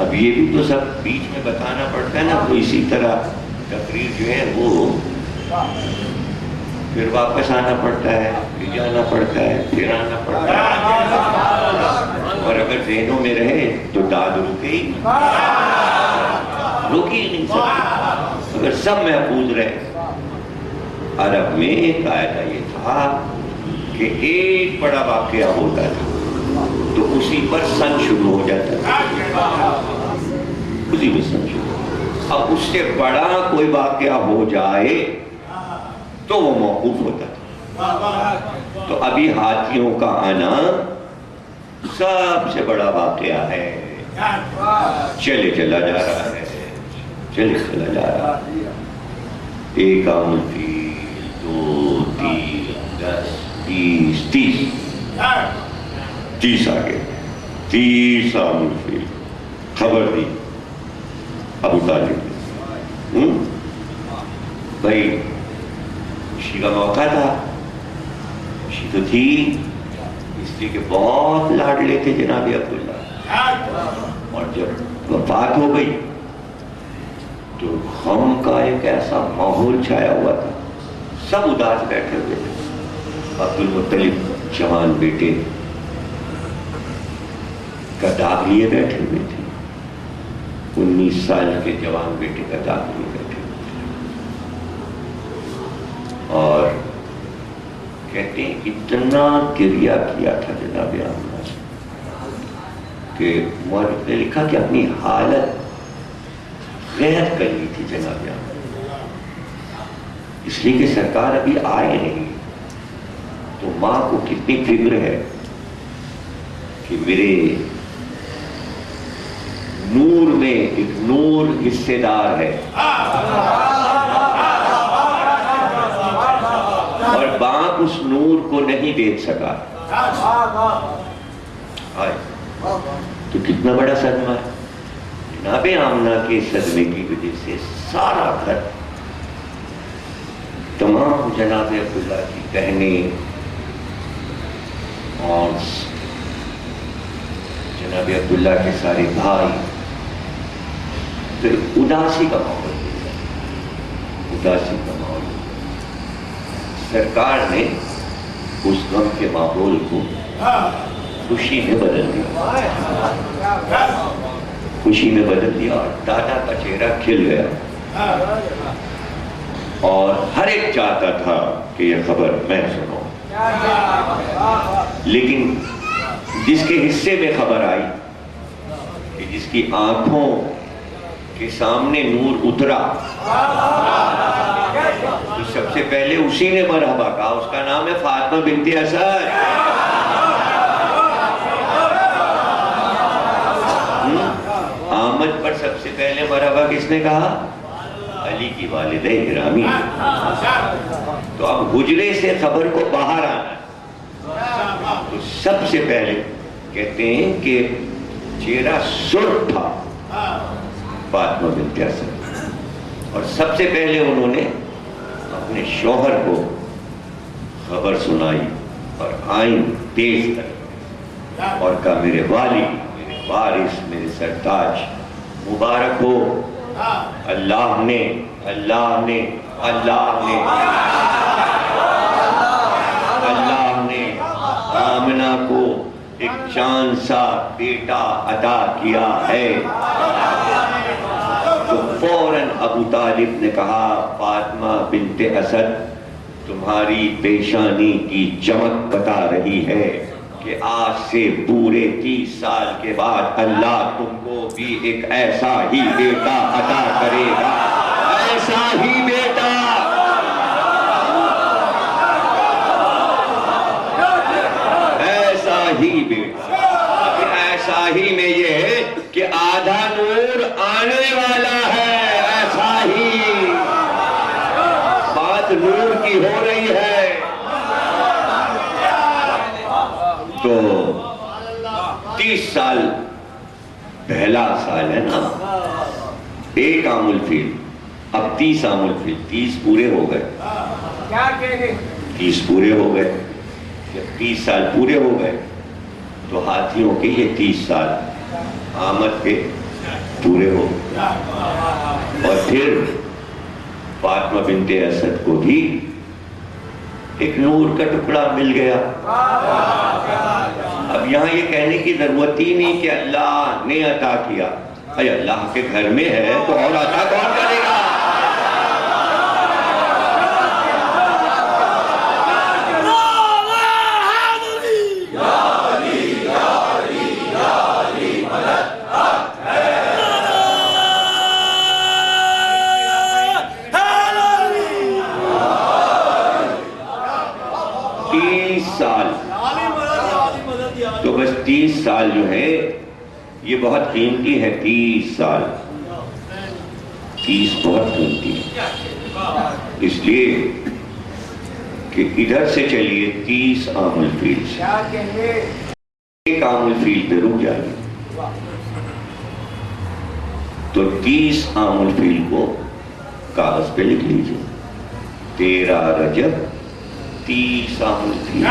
اب یہ بھی تو سب بیچ میں بتانا پڑتا ہے نا، تو اسی طرح تقریر جو ہے وہ پھر واپس آنا پڑتا ہے، پھر جانا پڑتا ہے، پھر آنا پڑتا ہے، اور اگر ذہنوں میں رہے تو داد رکے ہی نہیں سکتی۔ اگر سب محفوظ رہے، عرب میں قاعدہ یہ تھا کہ ایک بڑا واقعہ ہوتا تھا تو اسی پر سن شروع ہو جاتا تھا، اسی میں سن شروع۔ اب اس سے بڑا کوئی واقعہ ہو جائے تو وہ موقوف ہوتا تھا۔ تو ابھی ہاتھیوں کا آنا سب سے بڑا واقعہ ہے، چلے چلا جا رہا ہے، چلے چلا جا رہا ہے، ایک عام الفیل، 2، 3، 10، 20، 30 آگے، 30 عام الفیل خبر دی ابو طالب نے۔ بھائی خوشی کا موقع تھا، خوشی تو تھی، اس لیے کہ بہت لاڈلے تھے جناب عبداللہ، اور جب وفات ہو گئی تو غم کا ایک ایسا ماحول چھایا ہوا تھا، سب اداس بیٹھے ہوئے تھے۔ عبد المطلب جوان بیٹے کا داغ لیے بیٹھے ہوئے تھے، 19 سال کے جوان بیٹے کا داغ لیے بیٹھے ہوئے تھے، اور کہتے ہیں اتنا گریہ کیا تھا جناب آمنہ کہ مورخ نے لکھا کہ اپنی حالت غیر کر لی تھی جناب آمنہ، اس لیے کہ سرکار ابھی آئے نہیں، تو ماں کو کتنی فکر ہے کہ میرے نور میں ایک نور حصے دار ہے، اور باپ اس نور کو نہیں دیکھ سکا، تو کتنا بڑا صدمہ ہے۔ جناب آمنہ کے صدمے کی وجہ سے سارا گھر، تمام جناب عبداللہ کی بہنیں اور جناب عبداللہ کے سارے بھائی، پھر اداسی کا ماحول ہو گیا، اداسی کا ماحول۔ سرکار نے اس غم کے ماحول کو خوشی میں بدل دیا، خوشی میں بدل دیا، اور دادا کا چہرہ کھل گیا، اور ہر ایک چاہتا تھا کہ یہ خبر میں سنوں، لیکن جس کے حصے میں خبر آئی، کہ جس کی آنکھوں کے سامنے نور اترا، تو سب سے پہلے اسی نے مرحبا کہا، اس کا نام ہے فاطمہ بنت اسد۔ آمد پر سب سے پہلے مرحبا کس نے کہا؟ علی کی والدہ گرامی۔ تو اب حجرے سے خبر کو باہر آنا، تو سب سے پہلے کہتے ہیں کہ چہرہ سرخ تھا فاطمہ بنت اسد، اور سب سے پہلے انہوں نے اپنے شوہر کو خبر سنائی، اور آئین تیز کر اور کہا میرے والی، میرے وارث، میرے سرتاج، مبارک ہو، اللہ نے اللہ نے اللہ نے اللہ نے آمنہ کو ایک جان سا بیٹا عطا کیا ہے۔ تو فوراً ابو طالب نے کہا فاطمہ بنت اسد، تمہاری پیشانی کی چمک بتا رہی ہے کہ آج سے پورے 30 سال کے بعد اللہ تم کو بھی ایک ایسا ہی بیٹا عطا کرے گا، ایسا ہی بیٹا، ایسا ہی بیٹا۔ ایسا ہی میں یہ ہے کہ آدھا نور آنے والا ہے، ایسا ہی بات نور کی ہو رہی ہے۔ تو 30 سال پہلا سال ہے نا، ایک عام الفیل، اب 30 عام الفیل، 30 پورے ہو گئے، 30 پورے ہو گئے۔ جب 30 سال پورے ہو گئے تو ہاتھیوں کے یہ 30 سال آمد کے پورے ہو. اور پھر فاطمہ بنت اسد کو بھی ایک نور کا ٹکڑا مل گیا. اب یہاں یہ کہنے کی ضرورت ہی نہیں کہ اللہ نے عطا کیا. اے اللہ کے گھر میں ہے تو اور عطا کون کرے گا؟ تو بس 30 سال جو ہے یہ بہت قیمتی ہے. 30 سال 30 بہت قیمتی ہے، اس لیے کہ ادھر سے چلیے 30 عام الفیل سے، ایک عام الفیل پہ رک جائیے تو 30 عام الفیل کو کاغذ پہ لکھ لیجیے. 13 رجب 30 عام الفیل،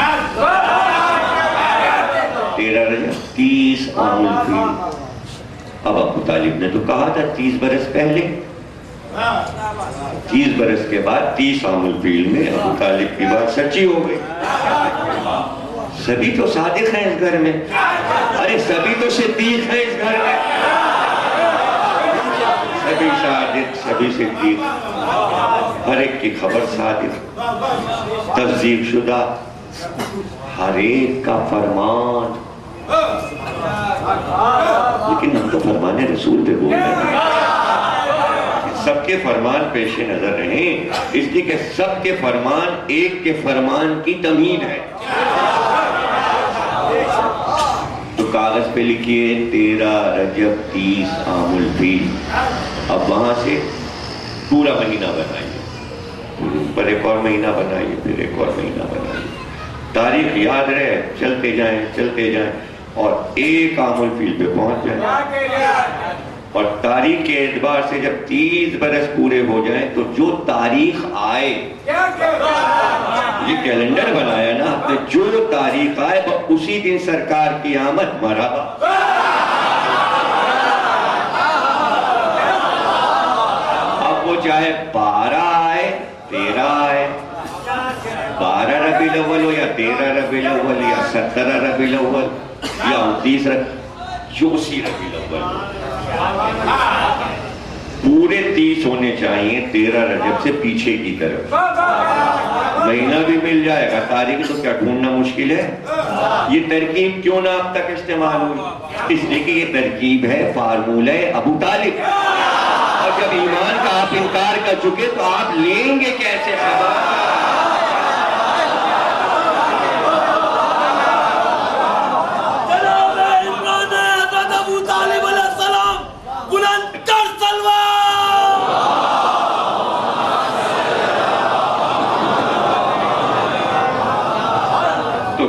13 رجب 30 عام الفیل. اب ابو طالب نے تو کہا تھا 30 برس پہلے، 30 برس کے بعد 30 عام الفیل میں ابو طالب کی بات سچی ہو گئی. سبھی تو صادق ہیں اس گھر میں، ارے سبھی تو صدیق ہیں اس گھر میں، سبھی صادق سبھی صدیق، ہر ایک کی خبر صادق، تصدیق شدہ، ہر ایک کا فرمان. لیکن ہم تو فرمان رسول پہ بول رہے ہیں، سب کے فرمان پیش نظر رہیں، اس لیے کہ سب کے فرمان ایک کے فرمان کی تمہید ہے. تو کاغذ پہ لکھیے 13 رجب 30 عام الفیل. اب وہاں سے پورا مہینہ بنائیے، پر ایک اور مہینہ بنائیے، پھر ایک اور مہینہ بنائیے. تاریخ یاد رہے، چلتے جائیں چلتے جائیں اور ایک عام الفیل پہ پہنچ جائیں. اور تاریخ کے اعتبار سے جب 30 برس پورے ہو جائیں تو جو تاریخ آئے، یہ کیلنڈر بنایا نا آپ نے، جو تاریخ آئے اسی دن سرکار کی آمد. مرحبا. اب وہ چاہے 12 آئے 13 آئے، 12 ربیع الاول ہو یا 13 ربیع الاول یا 17 ربیع الاول یا 29 84 ربیع الاول ہو، پورے 30 ہونے چاہیے 13 رجب سے پیچھے کی طرف. مہینہ بھی مل جائے گا، تاریخ تو کیا ڈھونڈنا مشکل ہے. یہ ترکیب کیوں نہ اب تک استعمال ہوئی؟ اس لیے کہ یہ ترکیب ہے فارمولہ ابو طالب. اور جب ایمان کا آپ انکار کر چکے تو آپ لیں گے کیسے خبر؟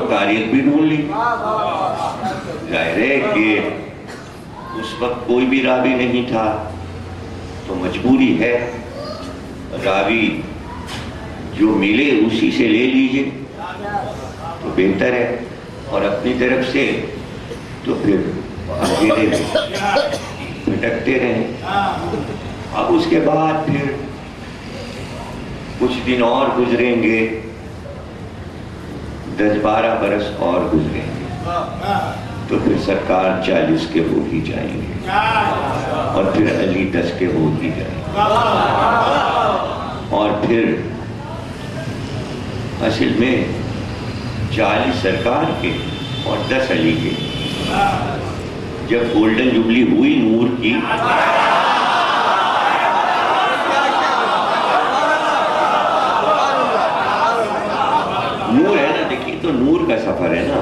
تاریخ بھی ڈھونڈ لی. ظاہر ہے کہ اس وقت کوئی بھی راوی نہیں تھا تو مجبوری ہے راوی جو ملے اسی سے لے لیجئے تو بہتر ہے. اور اپنی طرف سے تو پھر آگے بھٹکتے رہیں. اب اس کے بعد پھر کچھ دن اور گزریں گے، 10-12 برس اور گزریں گے تو پھر سرکار 40 کے ہو ہی جائیں گے اور پھر علی 10 کے ہو ہی جائیں گے اور پھر اصل میں 40 سرکار کے اور 10 علی کے. جب گولڈن جبلی ہوئی نور کی نور ہے نا، دیکھیے تو نور کا سفر ہے نا،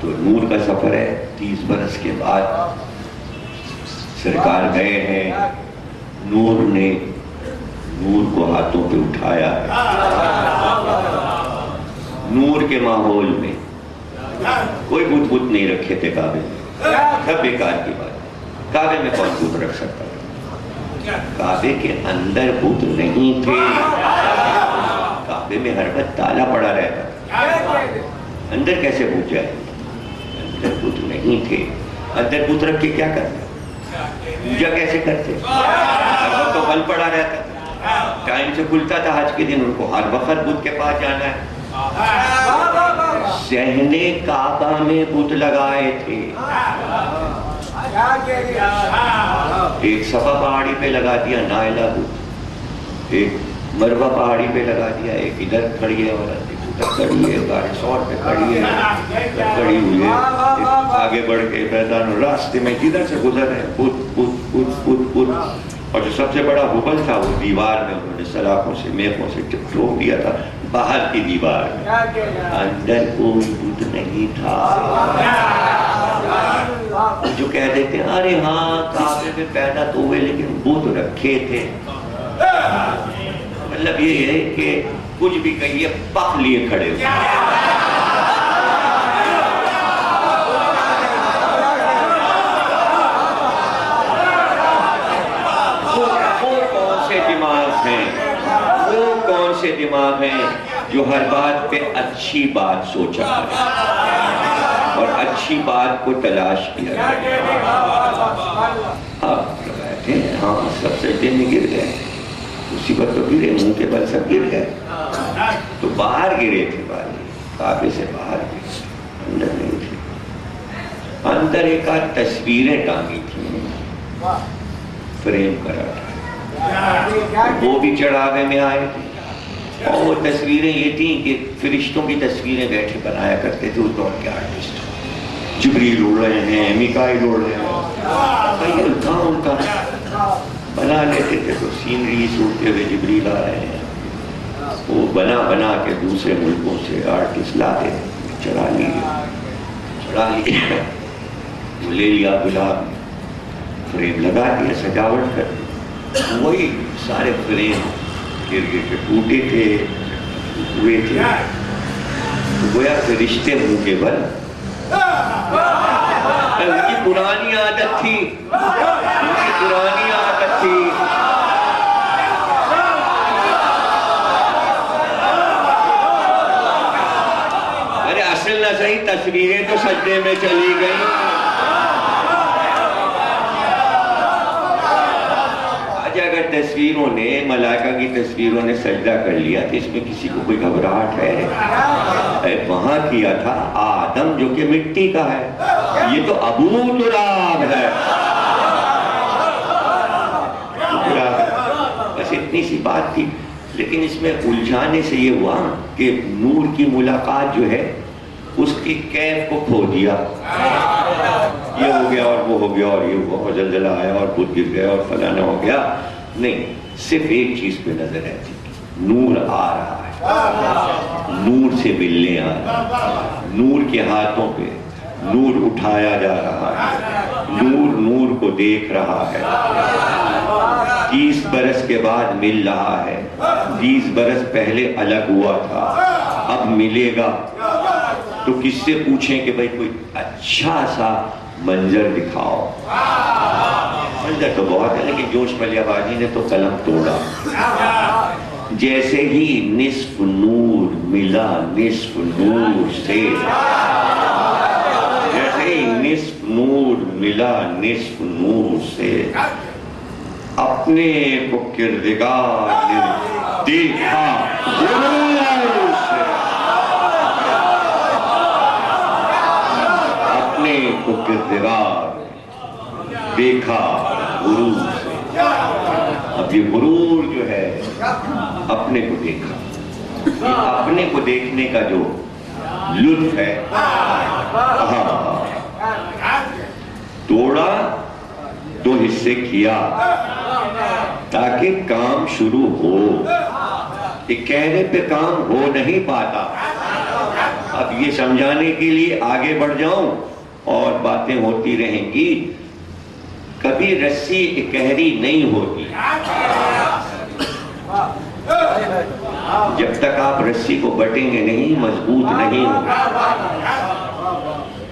تو نور کا سفر ہے. 30 برس کے بعد سرکار گئے ہیں، نور نے نور کو ہاتھوں پہ اٹھایا ہے. نور کے ماحول میں کوئی بت بت نہیں رکھے تھے کعبے میں، سب بیکار کی بات. کعبے میں کون بت رکھ سکتا تھا؟ کعبے کے اندر بت نہیں تھے، کعبے میں ہر وقت تالا پڑا رہتا تھا، اندر کیسے بت جائے؟ اندر بت نہیں تھے. اندر بت رکھ کے کیا کرنا؟ پوجا کیسے کرتے؟ ہر وقت تو بند پڑا رہتا تھا، ٹائم سے کھلتا تھا حج کے دن، ان کو ہر وقت بدھ کے پاس جانا ہے۔ صحن کعبہ میں بدھ لگائے تھے، ایک صفا پہاڑی پہ لگا دیا نائلہ بدھ، ایک مروہ پہاڑی پہ لگا دیا، ایک ادھر کھڑی ہے اور ادھر کھڑی ہے، گاڑی سور پہ کھڑی ہے، کھڑی ہوئی ہے، آگے بڑھ کے میدان راستے میں جدھر سے گزر رہے ہیں بدھ بدھ بدھ بدھ بدھ۔ اور جو سب سے بڑا حبل تھا وہ دیوار میں انہوں نے سلاخوں سے میخوں سے ٹھوک دیا تھا، باہر کی دیوار میں، اندر کوئی بدھ نہیں تھا۔ جو کہہ دیتے ہیں ارے ہاں کعبے میں پیدا تو ہوئے لیکن بدھ رکھے تھے، مطلب یہ ہے کہ کچھ بھی کہیے پک لیے کھڑے ہوئے۔ وہ کون سے دماغ ہیں جو ہر بات پہ اچھی بات سوچا ہے اور اچھی بات کو تلاش کیا ہے؟ آپ بیٹھے ہیں، ہاں سب سجدے میں گر گئے، مصیبت تو گرے، منہ کے بل سب گر گئے، تو باہر گرے تھے بالی، کعبے سے باہر گرے، اندر نہیں تھے۔ اندر ایک آدھ تصویریں ٹانگی تھیں، فریم کرا تھا، وہ بھی چڑھاوے میں آئے تھے، اور وہ تصویریں یہ تھیں کہ فرشتوں کی تصویریں بیٹھے بنایا کرتے تھے اس دور کے آرٹسٹ، جبریل اڑ رہے ہیں، میکائیل اڑ رہے ہیں، ان کا بنا لیتے تھے، تو سینریز اڑتے ہوئے جبریل آ رہے ہیں، وہ بنا کے دوسرے ملکوں سے آرٹسٹ لاتے تھے، چڑھا لیے، لے لیا گلاب، فریم لگا دیا، سجاوٹ کر دی، وہی سارے فریم گر کے ٹوٹے تھے، ہوئے تھے، گویا فرشتے منہ کے بل، ان کی پرانی عادت تھی، ارے اصل نہ صحیح تصویریں تو سجدے میں چلی گئی۔ اگر تصویروں نے، ملائکہ کی تصویروں نے سجدہ کر لیا تو اس میں کسی کو کوئی گھبراہٹ ہے؟ وہاں کیا تھا آدم جو کہ مٹی کا ہے، یہ تو ابو تراب ہے، بس اتنی سی بات تھی، لیکن اس میں الجھانے سے یہ ہوا کہ نور کی ملاقات جو ہے اس کی کیف کو کھو دیا، یہ ہو گیا اور وہ ہو گیا اور یہ ہوا اور زلزلہ آیا اور بدھ گر گیا اور فلانا ہو گیا، نہیں، صرف ایک چیز پہ نظر رہتی، نور آ رہا ہے، نور سے ملنے آ رہا ہے، نور کے ہاتھوں پہ نور اٹھایا جا رہا ہے، نور کو دیکھ رہا ہے، 30 برس کے بعد مل رہا ہے، 30 برس پہلے الگ ہوا تھا، اب ملے گا، تو کس سے پوچھیں کہ بھئی کوئی اچھا سا منظر دکھاؤ؟ منظر تو بہت ہے لیکن جوش ملیح باجی نے تو قلم توڑا، جیسے ہی نصف نور ملا نصف نور سے، جیسے ہی نصف نور ملا نصف نور سے، اپنے کو کردگار نے دیکھا غرور سے، اپنے کو کردگار دیکھا غرور سے۔ اب یہ غرور جو ہے اپنے کو دیکھا، اپنے کو دیکھنے کا جو لطف ہے، توڑا، 2 حصے کیا تاکہ کام شروع ہو، ایک کہنے پہ کام ہو نہیں پاتا۔ اب یہ سمجھانے کے لیے آگے بڑھ جاؤں اور باتیں ہوتی رہیں گی، کبھی رسی اکہری نہیں ہوتی، جب تک آپ رسی کو بٹیں گے نہیں مضبوط نہیں ہوگا۔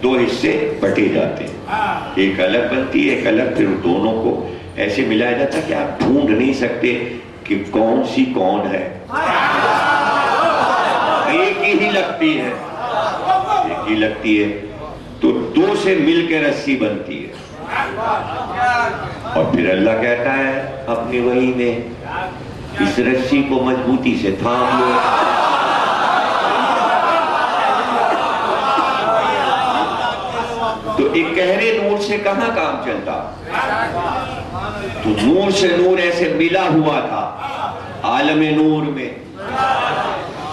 2 حصے بٹے جاتے ہیں، ایک الگ بنتی ہے، ایک الگ، پھر دونوں کو ایسے ملایا جاتا ہے کہ آپ ڈھونڈ نہیں سکتے کہ کون سی کون ہے، ایک ہی لگتی ہے، ایک ہی لگتی ہے، تو 2 سے مل کے رسی بنتی ہے، اور پھر اللہ کہتا ہے اپنی وحی میں اس رسی کو مضبوطی سے تھام لو. تو ایک گہرے نور سے کہاں کام چلتا؟ تو نور سے نور ایسے ملا ہوا تھا عالم نور میں.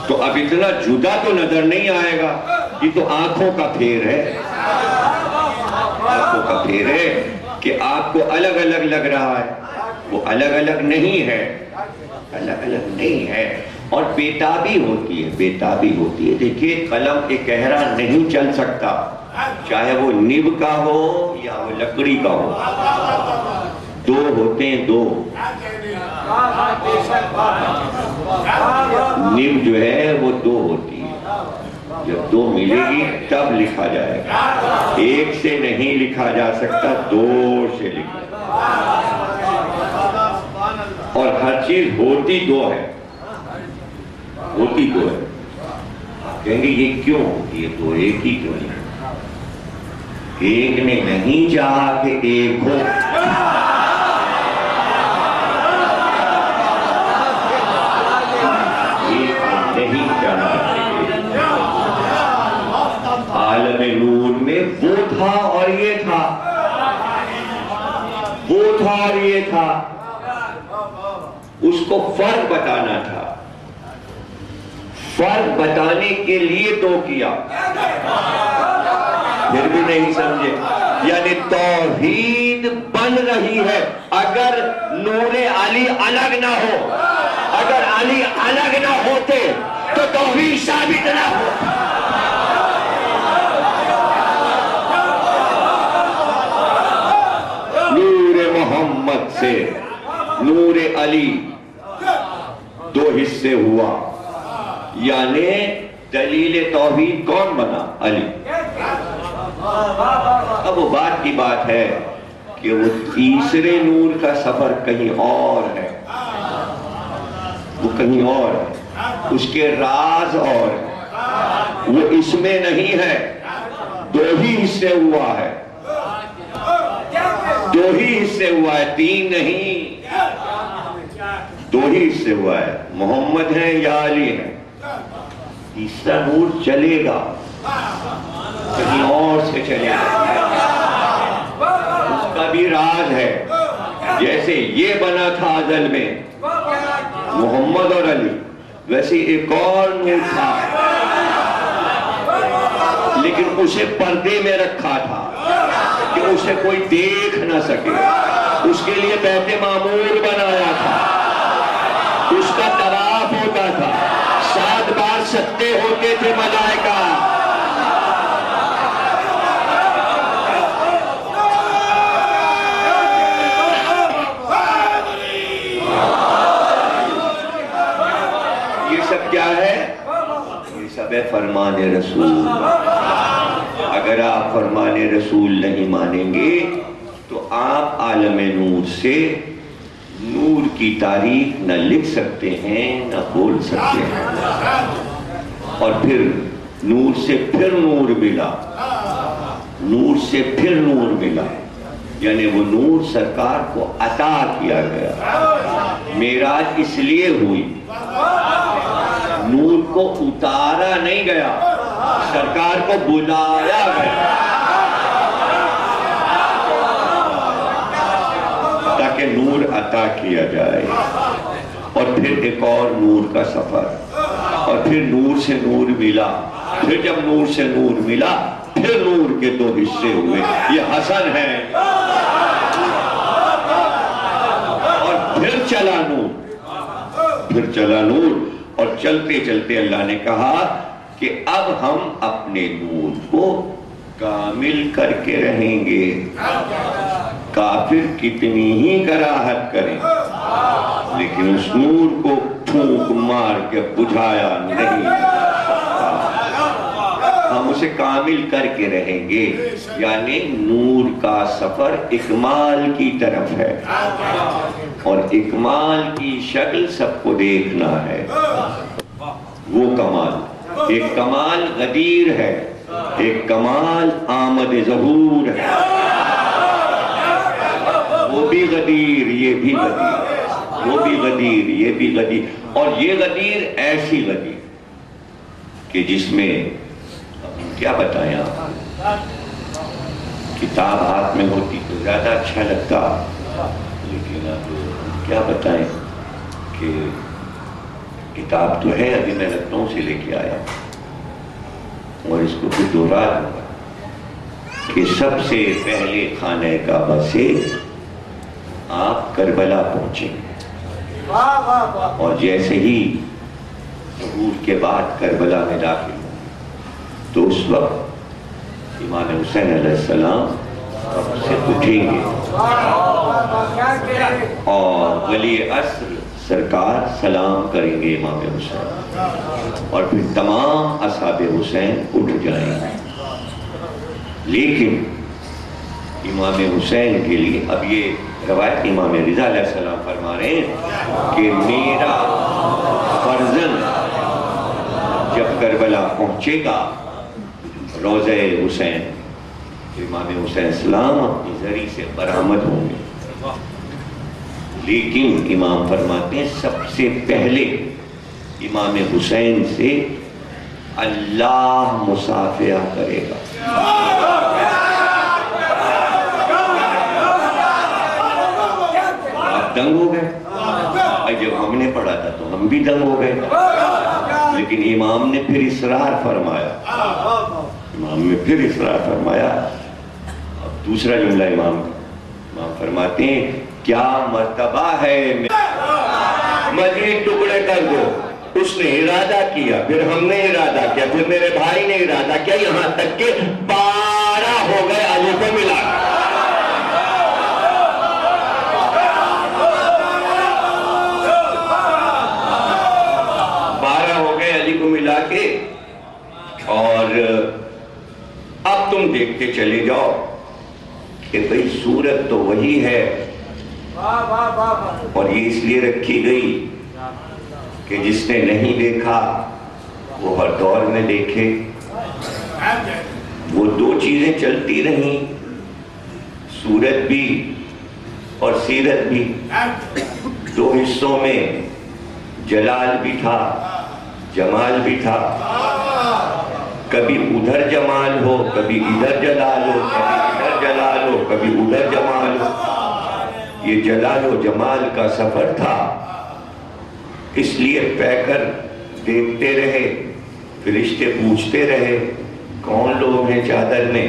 تو اب اتنا جدا تو نظر نہیں آئے گا. یہ تو آنکھوں کا پھیر ہے، آنکھوں کا پھیر ہے کہ آپ کو الگ الگ لگ رہا ہے. وہ الگ الگ نہیں ہے، الگ الگ نہیں ہے. اور بےتابی ہوتی ہے، بےتابی ہوتی ہے. دیکھیے قلم ایک گہرا نہیں چل سکتا، چاہے وہ نب کا ہو یا وہ لکڑی کا ہو. دو ہوتے ہیں، دو. نب جو ہے وہ دو ہوتی ہے. جب دو ملے گی تب لکھا جائے گا. ایک سے نہیں لکھا جا سکتا، دو سے لکھا. اور ہر چیز ہوتی دو ہے، ہوتی دو ہے. کہیں گے یہ کیوں ہوتی ہے دو، ایک ہی کیوں نہیں؟ ایک نے نہیں چاہا کہ ایک ہو. ایک نہیں چاہا. عالم نور میں وہ تھا اور یہ تھا، وہ تھا اور یہ تھا. اس کو فرق بتانا تھا. فرق بتانے کے لیے تو کیا، پھر بھی نہیں سمجھے. یعنی توحید بن رہی ہے اگر نور علی الگ نہ ہو. اگر علی الگ نہ ہوتے تو توحید ثابت نہ ہو. نور محمد سے نور علی دو حصے ہوا، یعنی دلیل توحید کون بنا؟ علی. اب وہ بات کی بات ہے کہ وہ تیسرے نور کا سفر کہیں اور ہے، وہ کہیں اور ہے. اس کے راز اور ہے، وہ اس میں نہیں ہے. دو ہی حصے ہوا ہے، دو ہی حصے ہوا ہے، تین نہیں. دو ہی حصے ہوا ہے، محمد ہے یا علی ہے. تیسرا نور چلے گا، کہیں اور سے چلے گا. اس کا بھی راز ہے. جیسے یہ بنا تھا ازل میں محمد اور علی، ویسے ایک اور نور تھا لیکن اسے پردے میں رکھا تھا کہ اسے کوئی دیکھ نہ سکے. اس کے لیے بیت معمور بنایا تھا. اس کا طواف ہوتا تھا، 7 بار سجدے ہوتے تھے ملائکہ. یہ سب کیا ہے؟ یہ سب ہے فرمان رسول. اگر آپ فرمان رسول نہیں مانیں گے تو آپ عالم نور سے نور کی تعریف نہ لکھ سکتے ہیں نہ بول سکتے ہیں. اور پھر نور سے پھر نور ملا، نور سے پھر نور ملا. یعنی وہ نور سرکار کو عطا کیا گیا. معراج اس لیے ہوئی، نور کو اتارا نہیں گیا، سرکار کو بلایا گیا تاکہ نور عطا کیا جائے. اور پھر ایک اور نور کا سفر، اور پھر نور سے نور ملا. پھر جب نور سے نور ملا پھر نور کے 2 حصے ہوئے. یہ حسن ہے. اور پھر چلا نور، پھر چلا نور. اور چلتے چلتے اللہ نے کہا کہ اب ہم اپنے نور کو کامل کر کے رہیں گے. کافر کتنی ہی کراہت کریں لیکن اس نور کو پھونک مار کے بجھایا نہیں. ہم اسے کامل کر کے رہیں گے. یعنی نور کا سفر اکمال کی طرف ہے، اور اکمال کی شکل سب کو دیکھنا ہے. وہ کمال، ایک کمال غدیر ہے، ایک کمال آمد ظہور ہے. وہ بھی غدیر، یہ بھی غدیر، وہ بھی غدیر، یہ بھی غدیر، اور یہ غدیر ایسی غدیر کہ جس میں کیا بتائیں آپ، کتاب ہاتھ میں ہوتی تو زیادہ اچھا لگتا، لیکن اب کیا بتائیں کہ کتاب تو ہے، ابھی میں لکھنؤ سے لے کے آیا اور اس کو پھر دوہرا دوں گا کہ سب سے پہلے خانہ کعبہ سے آپ کربلا پہنچیں گے، اور جیسے ہی ظہور کے بعد کربلا میں داخل ہوں تو اس وقت امام حسین علیہ السلام سے اٹھیں گے اور ولی عصر سرکار سلام کریں گے امام حسین، اور پھر تمام اصحاب حسین اٹھ جائیں گے، لیکن امام حسین کے لیے اب یہ روایت امام رضا علیہ السلام فرما رہے ہیں کہ میرا فرزند جب کربلا پہنچے گا روضہ حسین، امام حسین السلام اپنی زری سے برآمد ہوں گے، لیکن امام فرماتے ہیں سب سے پہلے امام حسین سے اللہ مصافحہ کرے گا۔ آپ دنگ ہو گئے، جب ہم نے پڑھا تھا تو ہم بھی دنگ ہو گئے، لیکن امام نے پھر اصرار فرمایا، امام نے پھر اصرار فرمایا۔ اب دوسرا جملہ امام فرماتے ہیں کیا مرتبہ ہے مزید ٹکڑے کر دو، اس نے ارادہ کیا، پھر ہم نے ارادہ کیا، پھر میرے بھائی نے ارادہ کیا، یہاں تک کہ 12 ہو گئے علی کو ملا کر، 12 ہو گئے علی کو ملا کے، اور اب تم دیکھتے چلے جاؤ کہ بھئی صورت تو وہی ہے، اور یہ اس لیے رکھی گئی کہ جس نے نہیں دیکھا وہ ہر دور میں دیکھے۔ وہ دو چیزیں چلتی رہیں، صورت بھی اور سیرت بھی، دو حصوں میں جلال بھی تھا جمال بھی تھا، کبھی ادھر جمال ہو کبھی ادھر جلال ہو، کبھی ادھر جلال ہو کبھی ادھر جمال ہو، یہ جلال و جمال کا سفر تھا، اس لیے پیکر دیکھتے رہے، فرشتے پوچھتے رہے کون لوگ ہیں چادر میں،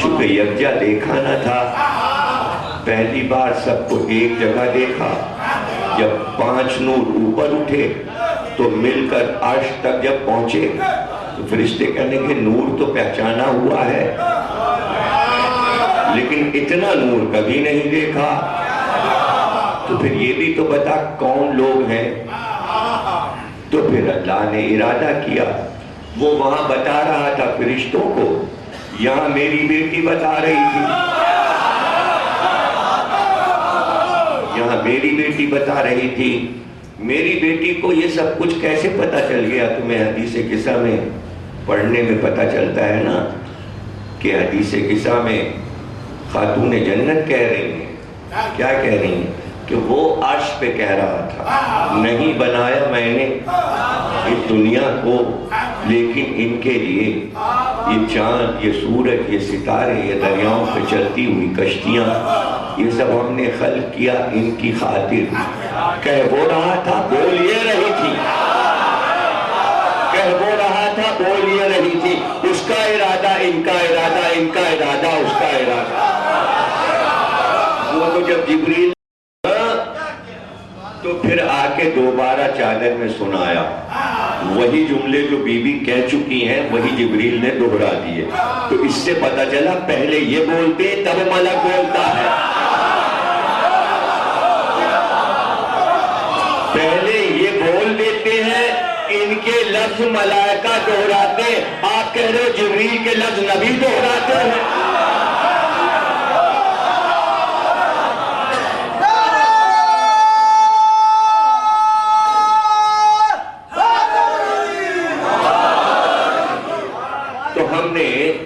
چونکہ یکجا دیکھا نہ تھا، پہلی بار سب کو ایک جگہ دیکھا، جب 5 نور اوپر اٹھے تو مل کر عرش تک جب پہنچے تو فرشتے کہنے کہ نور تو پہچانا ہوا ہے لیکن اتنا نور کبھی نہیں دیکھا، تو پھر یہ بھی تو بتا کون لوگ ہیں۔ تو پھر اللہ نے ارادہ کیا، وہ وہاں بتا رہا تھا فرشتوں کو، یہاں میری بیٹی بتا رہی تھی، یہاں میری بیٹی بتا رہی تھی، میری بیٹی کو یہ سب کچھ کیسے پتا چل گیا؟ تمہیں حدیث قصہ میں پڑھنے میں پتا چلتا ہے نا کہ حدیث قصہ میں خاتون جنت کہہ رہی ہیں، کیا کہہ رہی ہیں کہ وہ عرش پہ کہہ رہا تھا نہیں بنایا میں نے اس دنیا کو، لیکن ان کے لیے یہ چاند، یہ سورج، یہ ستارے، یہ دریاؤں پہ چلتی ہوئی کشتیاں، یہ سب ہم نے خلق کیا ان کی خاطر۔ کہہ وہ رہا تھا بول یہ رہی تھی، کہہ وہ رہا تھا بول یہ رہی تھی، اس کا ارادہ ان کا ارادہ، ان کا ارادہ اس کا ارادہ۔ وہ تو جب جبریل تو پھر آ کے دوبارہ چادر میں سنایا، وہی جملے جو بی بی کہہ چکی ہیں وہی جبریل نے دوہرا دیے، تو اس سے پتا چلا پہلے یہ بولتے تب ملک بولتا ہے، پہلے یہ بول دیتے ہیں، ان کے لفظ ملائکہ دوہراتے، آپ کہہ رہے ہو جبریل کے لفظ نبی دوہراتے ہیں۔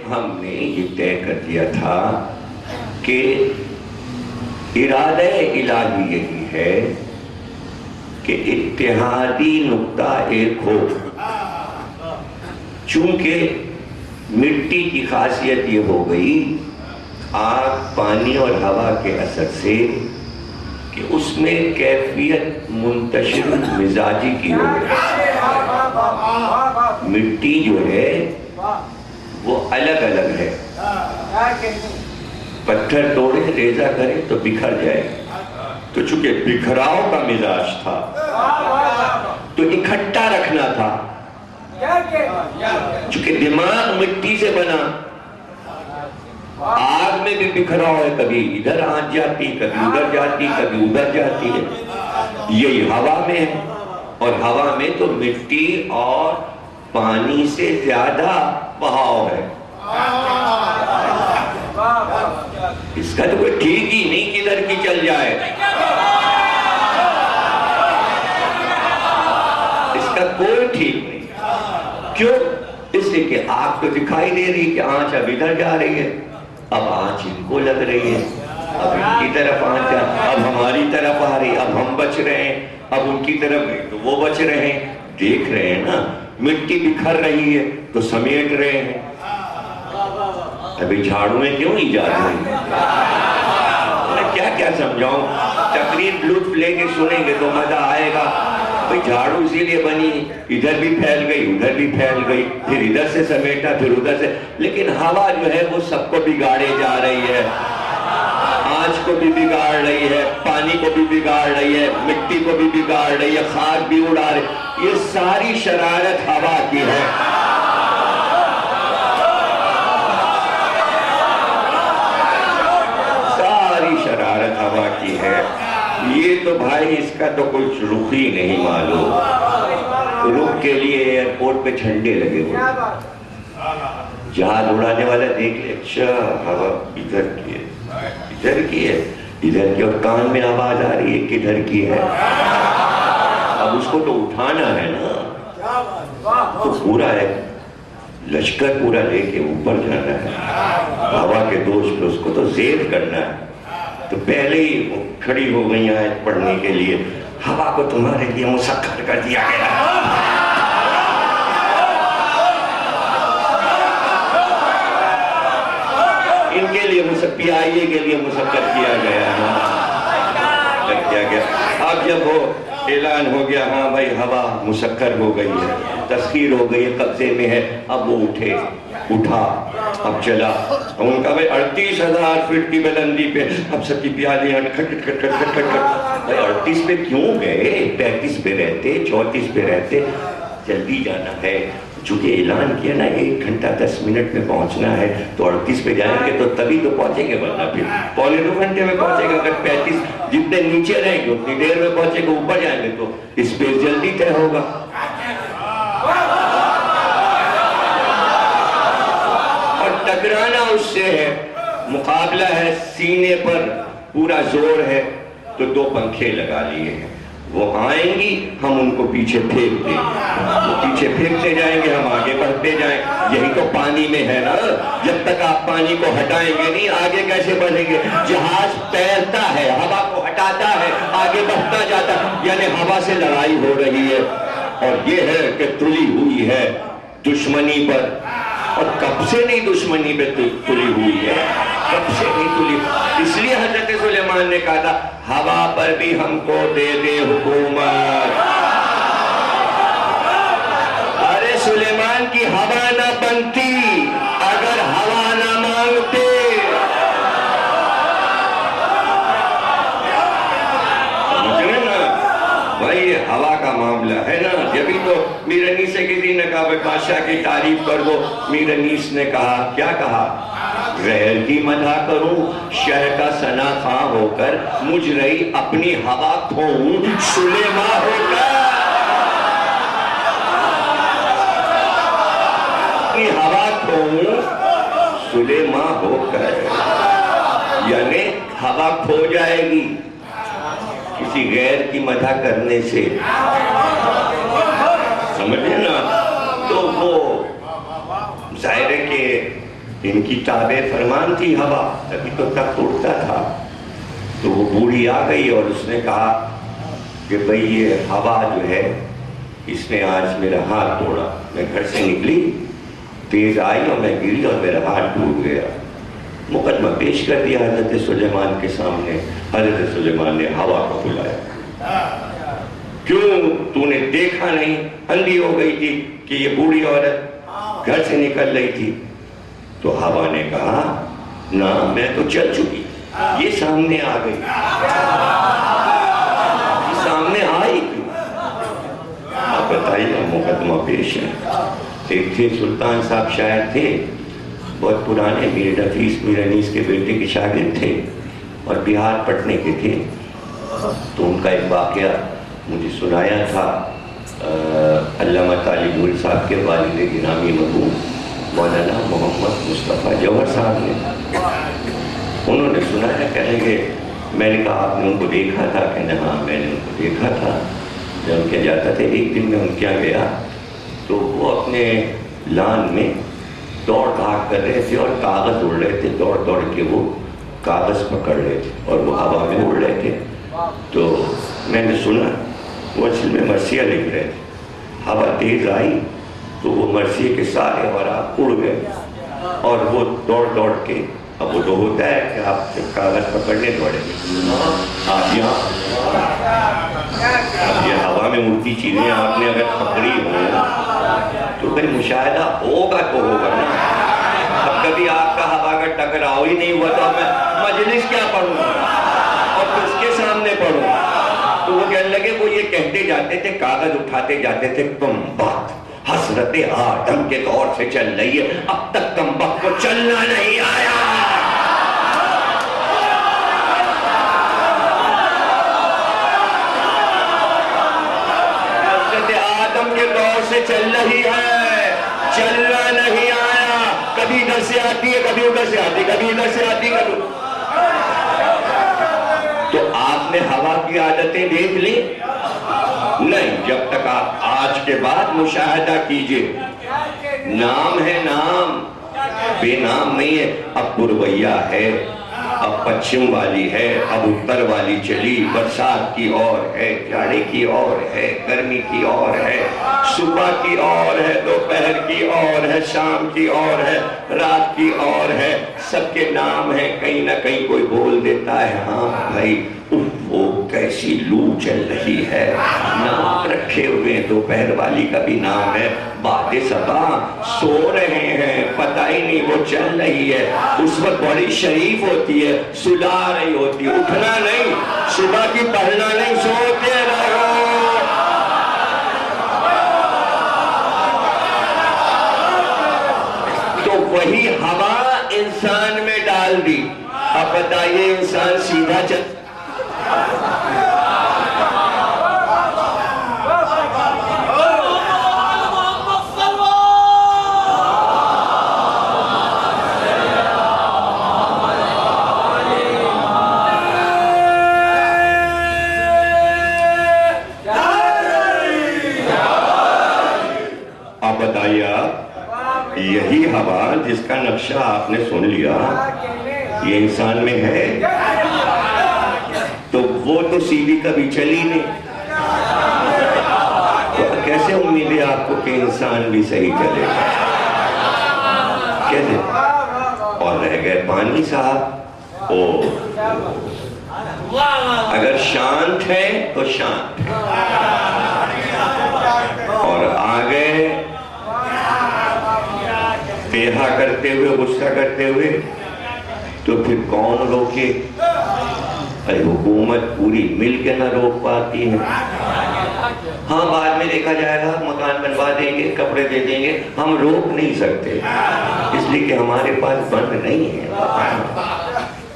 ہم نے یہ طے کر دیا تھا کہ ارادہ الہی یہی ہے کہ اتحادی نقطہ ایک ہو. چونکہ مٹی کی خاصیت یہ ہو گئی آگ، پانی اور ہوا کے اثر سے کہ اس میں کیفیت منتشر مزاجی کی ہو گئی. مٹی جو ہے وہ الگ الگ ہے. پتھر توڑے ریزہ کرے تو بکھر جائے. تو چونکہ بکھراؤ کا مزاج تھا تو اکٹھا رکھنا تھا. چونکہ دماغ مٹی سے بنا، آگ میں بھی بکھراؤ ہے، کبھی ادھر آنچ جاتی، کبھی ادھر جاتی، کبھی ادھر جاتی ہے. یہی ہوا میں ہے، اور ہوا میں تو مٹی اور پانی سے زیادہ بہاؤ ہے. اس کا تو کوئی ٹھیک ہی نہیں کدھر کی چل جائے. اس کا کوئی ٹھیک نہیں. کیوں؟ اس لیے کہ آگ تو دکھائی دے رہی کہ آنچ اب ادھر جا رہی ہے، اب آنچ ان کو لگ رہی ہے، اب ان کی طرف آنچ جا، اب ہماری طرف آ رہی، اب ہم بچ رہے ہیں، اب ان کی طرف گئی تو وہ بچ رہے ہیں. دیکھ رہے ہیں نا، مٹی بکھر رہی ہے تو سمیٹ رہے ہیں. ابھی جھاڑو میں کیوں ایجاد ہوئی؟ میں کیا کیا سمجھاؤں؟ تقریر لطف لے کے سنیں گے تو مزہ آئے گا. بھئی جھاڑو اسی لیے بنی، ادھر بھی پھیل گئی، ادھر بھی پھیل گئی، پھر ادھر سے سمیٹا، پھر ادھر سے. لیکن ہوا جو ہے وہ سب کو بگاڑے جا رہی ہے. آنچ کو بھی بگاڑ رہی ہے، پانی کو بھی بگاڑ رہی ہے، مٹی کو بھی بگاڑ رہی ہے، خاک بھی اڑا رہی ہے. یہ ساری شرارت ہوا کی ہے. ساری شرارت ہوا کی ہے. یہ تو بھائی اس کا تو کچھ رخ ہی نہیں معلوم. رخ کے لیے ایئرپورٹ پہ جھنڈے لگے ہوئے. جہاز اڑانے والا دیکھ لے، اچھا ہوا ادھر کی ہے، ادھر کی ہے، ادھر کی، اور کان میں آواز آ رہی ہے کدھر کی ہے. اب اس کو تو اٹھانا ہے نا، تو پورا ہے لشکر پورا لے کے اوپر جانا ہے. ہوا کے دوست پہ اس کو تو زیر کرنا ہے. تو پہلے ہی وہ کھڑی ہو گئی آیت پڑھنے کے لیے، ہوا کو تمہارے لیے مسخر کر دیا گیا. ان کے لیے پیائیے کے لیے مسخر کیا گیا. اب جب وہ اعلان ہو گیا ہاں بھائی ہوا مسخر ہو گئی ہے، تسخیر ہو گئی ہے، قبضے میں ہے، اب وہ اٹھا، اب چلا. ان کا بھائی 38,000 فٹ کی بلندی پہ اب سب کی پیالیاں کھٹ کھٹ کھٹ کھٹ کھٹ کھٹ. بھائی 38 پہ کیوں گئے؟ 35 پہ رہتے، 34 پہ رہتے. جلدی جانا ہے، چونکہ اعلان کیا نا 1 گھنٹہ 10 منٹ میں پہنچنا ہے، تو 38 پہ جائیں گے تو تبھی تو پہنچیں گے، ورنہ پھر پونے 2 گھنٹے میں پہنچے گا. اگر 35 جتنے نیچے رہیں گے اتنی دیر میں پہنچے گا، اوپر جائیں گے تو اسپیس جلدی طے ہوگا. اور ٹکرانا اس سے ہے، مقابلہ ہے، سینے پر پورا زور ہے. تو 2 پنکھے لگا لیے ہیں. وہ آئیں گی، ہم ان کو پیچھے پھینک دیں گے، وہ پیچھے پھینکتے جائیں گے، ہم آگے بڑھتے جائیں. یہی تو پانی میں ہے نا، جب تک آپ پانی کو ہٹائیں گے نہیں آگے کیسے بڑھیں گے؟ جہاز تیرتا ہے، ہوا کو ہٹاتا ہے، آگے بڑھتا جاتا ہے. یعنی ہوا سے لڑائی ہو رہی ہے. اور یہ ہے کہ تلی ہوئی ہے دشمنی پر. اور کب سے نہیں دشمنی پہ تلی ہوئی ہے، کب سے نہیں تلی. اس لیے حضرت سلیمان نے کہا تھا ہوا پر بھی ہم کو دے دے حکومت. ارے سلیمان کی ہوا نہ بنتی اگر ہوا نہ مانگتے. بھائی ہوا کا معاملہ ہے نا. جبھی تو میر انیس سے کسی نے کہا بادشاہ کی تعریف کر دو. میر انیس نے کہا، کیا کہا؟ غیر کی مدح کروں شہ کا ثنا خواں ہو کر، مجھ رہی اپنی ہوا کھوؤں سلیمان ہو کر. اپنی ہوا کھوؤں سلیمان ہو کر، یعنی ہوا کھو جائے گی کسی غیر کی مدح کرنے سے. سمجھے نا؟ تو وہ ظاہر ہے کہ ان کی تابع فرمان تھی ہوا، تبھی تو تخت اٹھتا تھا. تو وہ بوڑھی آ گئی اور اس نے کہا کہ بھئی یہ ہوا جو ہے اس نے آج میرا ہاتھ توڑا. میں گھر سے نکلی، تیز آئی اور میں گری اور میرا ہاتھ ٹوٹ گیا. مقدمہ پیش کر دیا حضرت سلیمان کے سامنے. حضرت سلیمان نے ہوا کو بلایا. کیوں تو نے دیکھا نہیں؟ اندھی ہو گئی تھی کہ یہ بوڑھی عورت گھر سے نکل رہی تھی. تو ہوا نے کہا نہ، میں تو چل چکی، یہ سامنے آ گئی. یہ سامنے آئی کیوں؟ آپ بتائیے. مقدمہ پیش ہے. ایک تھے سلطان صاحب، شاعر تھے، بہت پرانے، میر نفیس میر انیس کے بیٹے کے شاگرد تھے اور بہار پٹنے کے تھے. تو ان کا ایک واقعہ مجھے سنایا تھا علامہ طالب گل صاحب کے والد گرامی مرحوم مولانا محمد مصطفیٰ جوہر صاحب نے. انہوں نے سنایا، کہنے کہ میں نے کہا آپ نے ان کو دیکھا تھا؟ کہنے ہاں میں نے ان کو دیکھا تھا. جب کیا جاتا تھا، ایک دن میں ان کیا گیا تو وہ اپنے لان میں دوڑ بھاگ کر رہے تھے اور کاغذ اڑ رہے تھے. دوڑ دوڑ کے وہ کاغذ پکڑ رہے تھے اور وہ ہوا میں اڑ رہے تھے. تو میں نے سنا وہ اصل میں مرثیہ لکھ رہے تھے. ہوا تیز آئی تو وہ مرثیے کے سارے اوراق اڑ گئے اور وہ دوڑ دوڑ کے، اب وہ تو ہوتا ہے کہ آپ جب کاغذ پکڑنے دوڑے آپ یہاں، اب یہ ہوا میں اڑتی چیزیں آپ نے اگر پکڑی ہوں تو پھر مشاہدہ ہوگا تو ہوگا نا. اب کبھی آپ کا ہوا کا ٹکراؤ ہی نہیں ہوا تو میں مجلس کیا پڑھوں اور کس کے سامنے پڑھوں؟ تو وہ کہنے لگے، وہ یہ کہتے جاتے تھے، کاغذ اٹھاتے جاتے تھے، تم بات حضرت آدم کے دور سے چل رہی ہے، اب تک کم وقت کو چلنا نہیں آیا. حضرت آدم کے دور سے چل رہی ہے، چلنا نہیں آیا. کبھی ادھر سے آتی ہے، کبھی ادھر سے آتی، کبھی ادھر سے آتی، کبھی. تو آپ نے ہوا کی عادتیں دیکھ لی؟ نہیں. جب تک آپ آج کے بعد مشاہدہ کیجئے. نام ہے، نام بے نام نہیں ہے. اب پرویا ہے، اب پچھم والی ہے، اب اتر والی چلی. برسات کی اور ہے، جاڑے کی اور ہے، گرمی کی اور ہے، صبح کی اور ہے، دوپہر کی اور ہے، شام کی اور ہے، رات کی اور ہے. سب کے نام ہیں. کہیں نہ کہیں کوئی بول دیتا ہے ہاں بھائی وہ کیسی لو چل رہی ہے. نام رکھے ہوئے. دوپہر والی کا بھی نام ہے. باد صبا سو رہے ہیں، پتہ ہی نہیں وہ چل رہی ہے. اس وقت بڑی شریف ہوتی ہے، سلا رہی ہوتی ہے. اٹھنا نہیں، صبح کی پڑھنا نہیں، سوتے رہو. تو وہی ہوا انسان میں ڈال دی. اب بتائیے انسان سیدھا چل. اب بتائیے آپ، یہی ہوا جس کا نقشہ آپ نے سن لیا یہ انسان میں ہے، تو وہ تو سیدھی کبھی چلی نہیں. تو کیسے امید ہے آپ کو کہ انسان بھی صحیح چلے گا؟ کیسے؟ اور رہ گئے پانی صاحب. اگر شانت ہے تو شانت ہے، اور آگے تیرہا کرتے ہوئے، غصہ کرتے ہوئے، تو پھر کون روکے؟ ارے حکومت پوری مل کے نہ روک پاتی ہے. ہاں بعد میں دیکھا جائے گا، مکان بنوا دیں گے، کپڑے دے دیں گے، ہم روک نہیں سکتے اس لیے کہ ہمارے پاس بند نہیں ہے،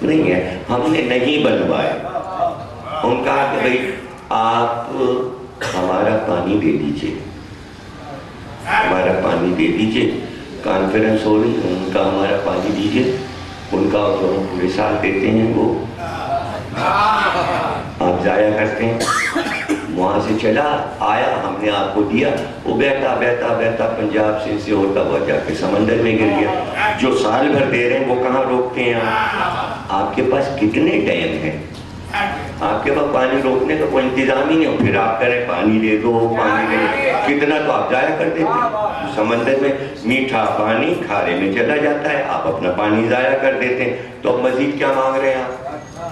نہیں ہے، ہم نے نہیں بنوائے. ان کہا کہ بھئی آپ ہمارا پانی دے دیجئے، ہمارا پانی دے دیجئے. کانفرنس ہو رہی ہے، ان کا ہمارا پانی دیجئے. ان کا جو ہم پورے سال دیتے ہیں وہ آپ ضائع کرتے ہیں. وہاں سے چلا آیا، ہم نے آپ کو دیا، وہ بہتا بہتا بہتا پنجاب سے ہوتا ہوا جا کے سمندر میں گر گیا. جو سال بھر دے رہے ہیں وہ کہاں روکتے ہیں؟ آپ کے پاس کتنے ڈیم ہیں؟ آپ کے پاس پانی روکنے کا کوئی انتظام ہی نہیں ہو، پھر آپ کریں پانی دے دو، پانی دے دو، کتنا تو آپ ضائع کر دیتے. سمندر میں میٹھا پانی کھارے میں چلا جاتا ہے، آپ اپنا پانی ضائع کر دیتے ہیں. تو اب مزید کیا مانگ رہے ہیں آپ؟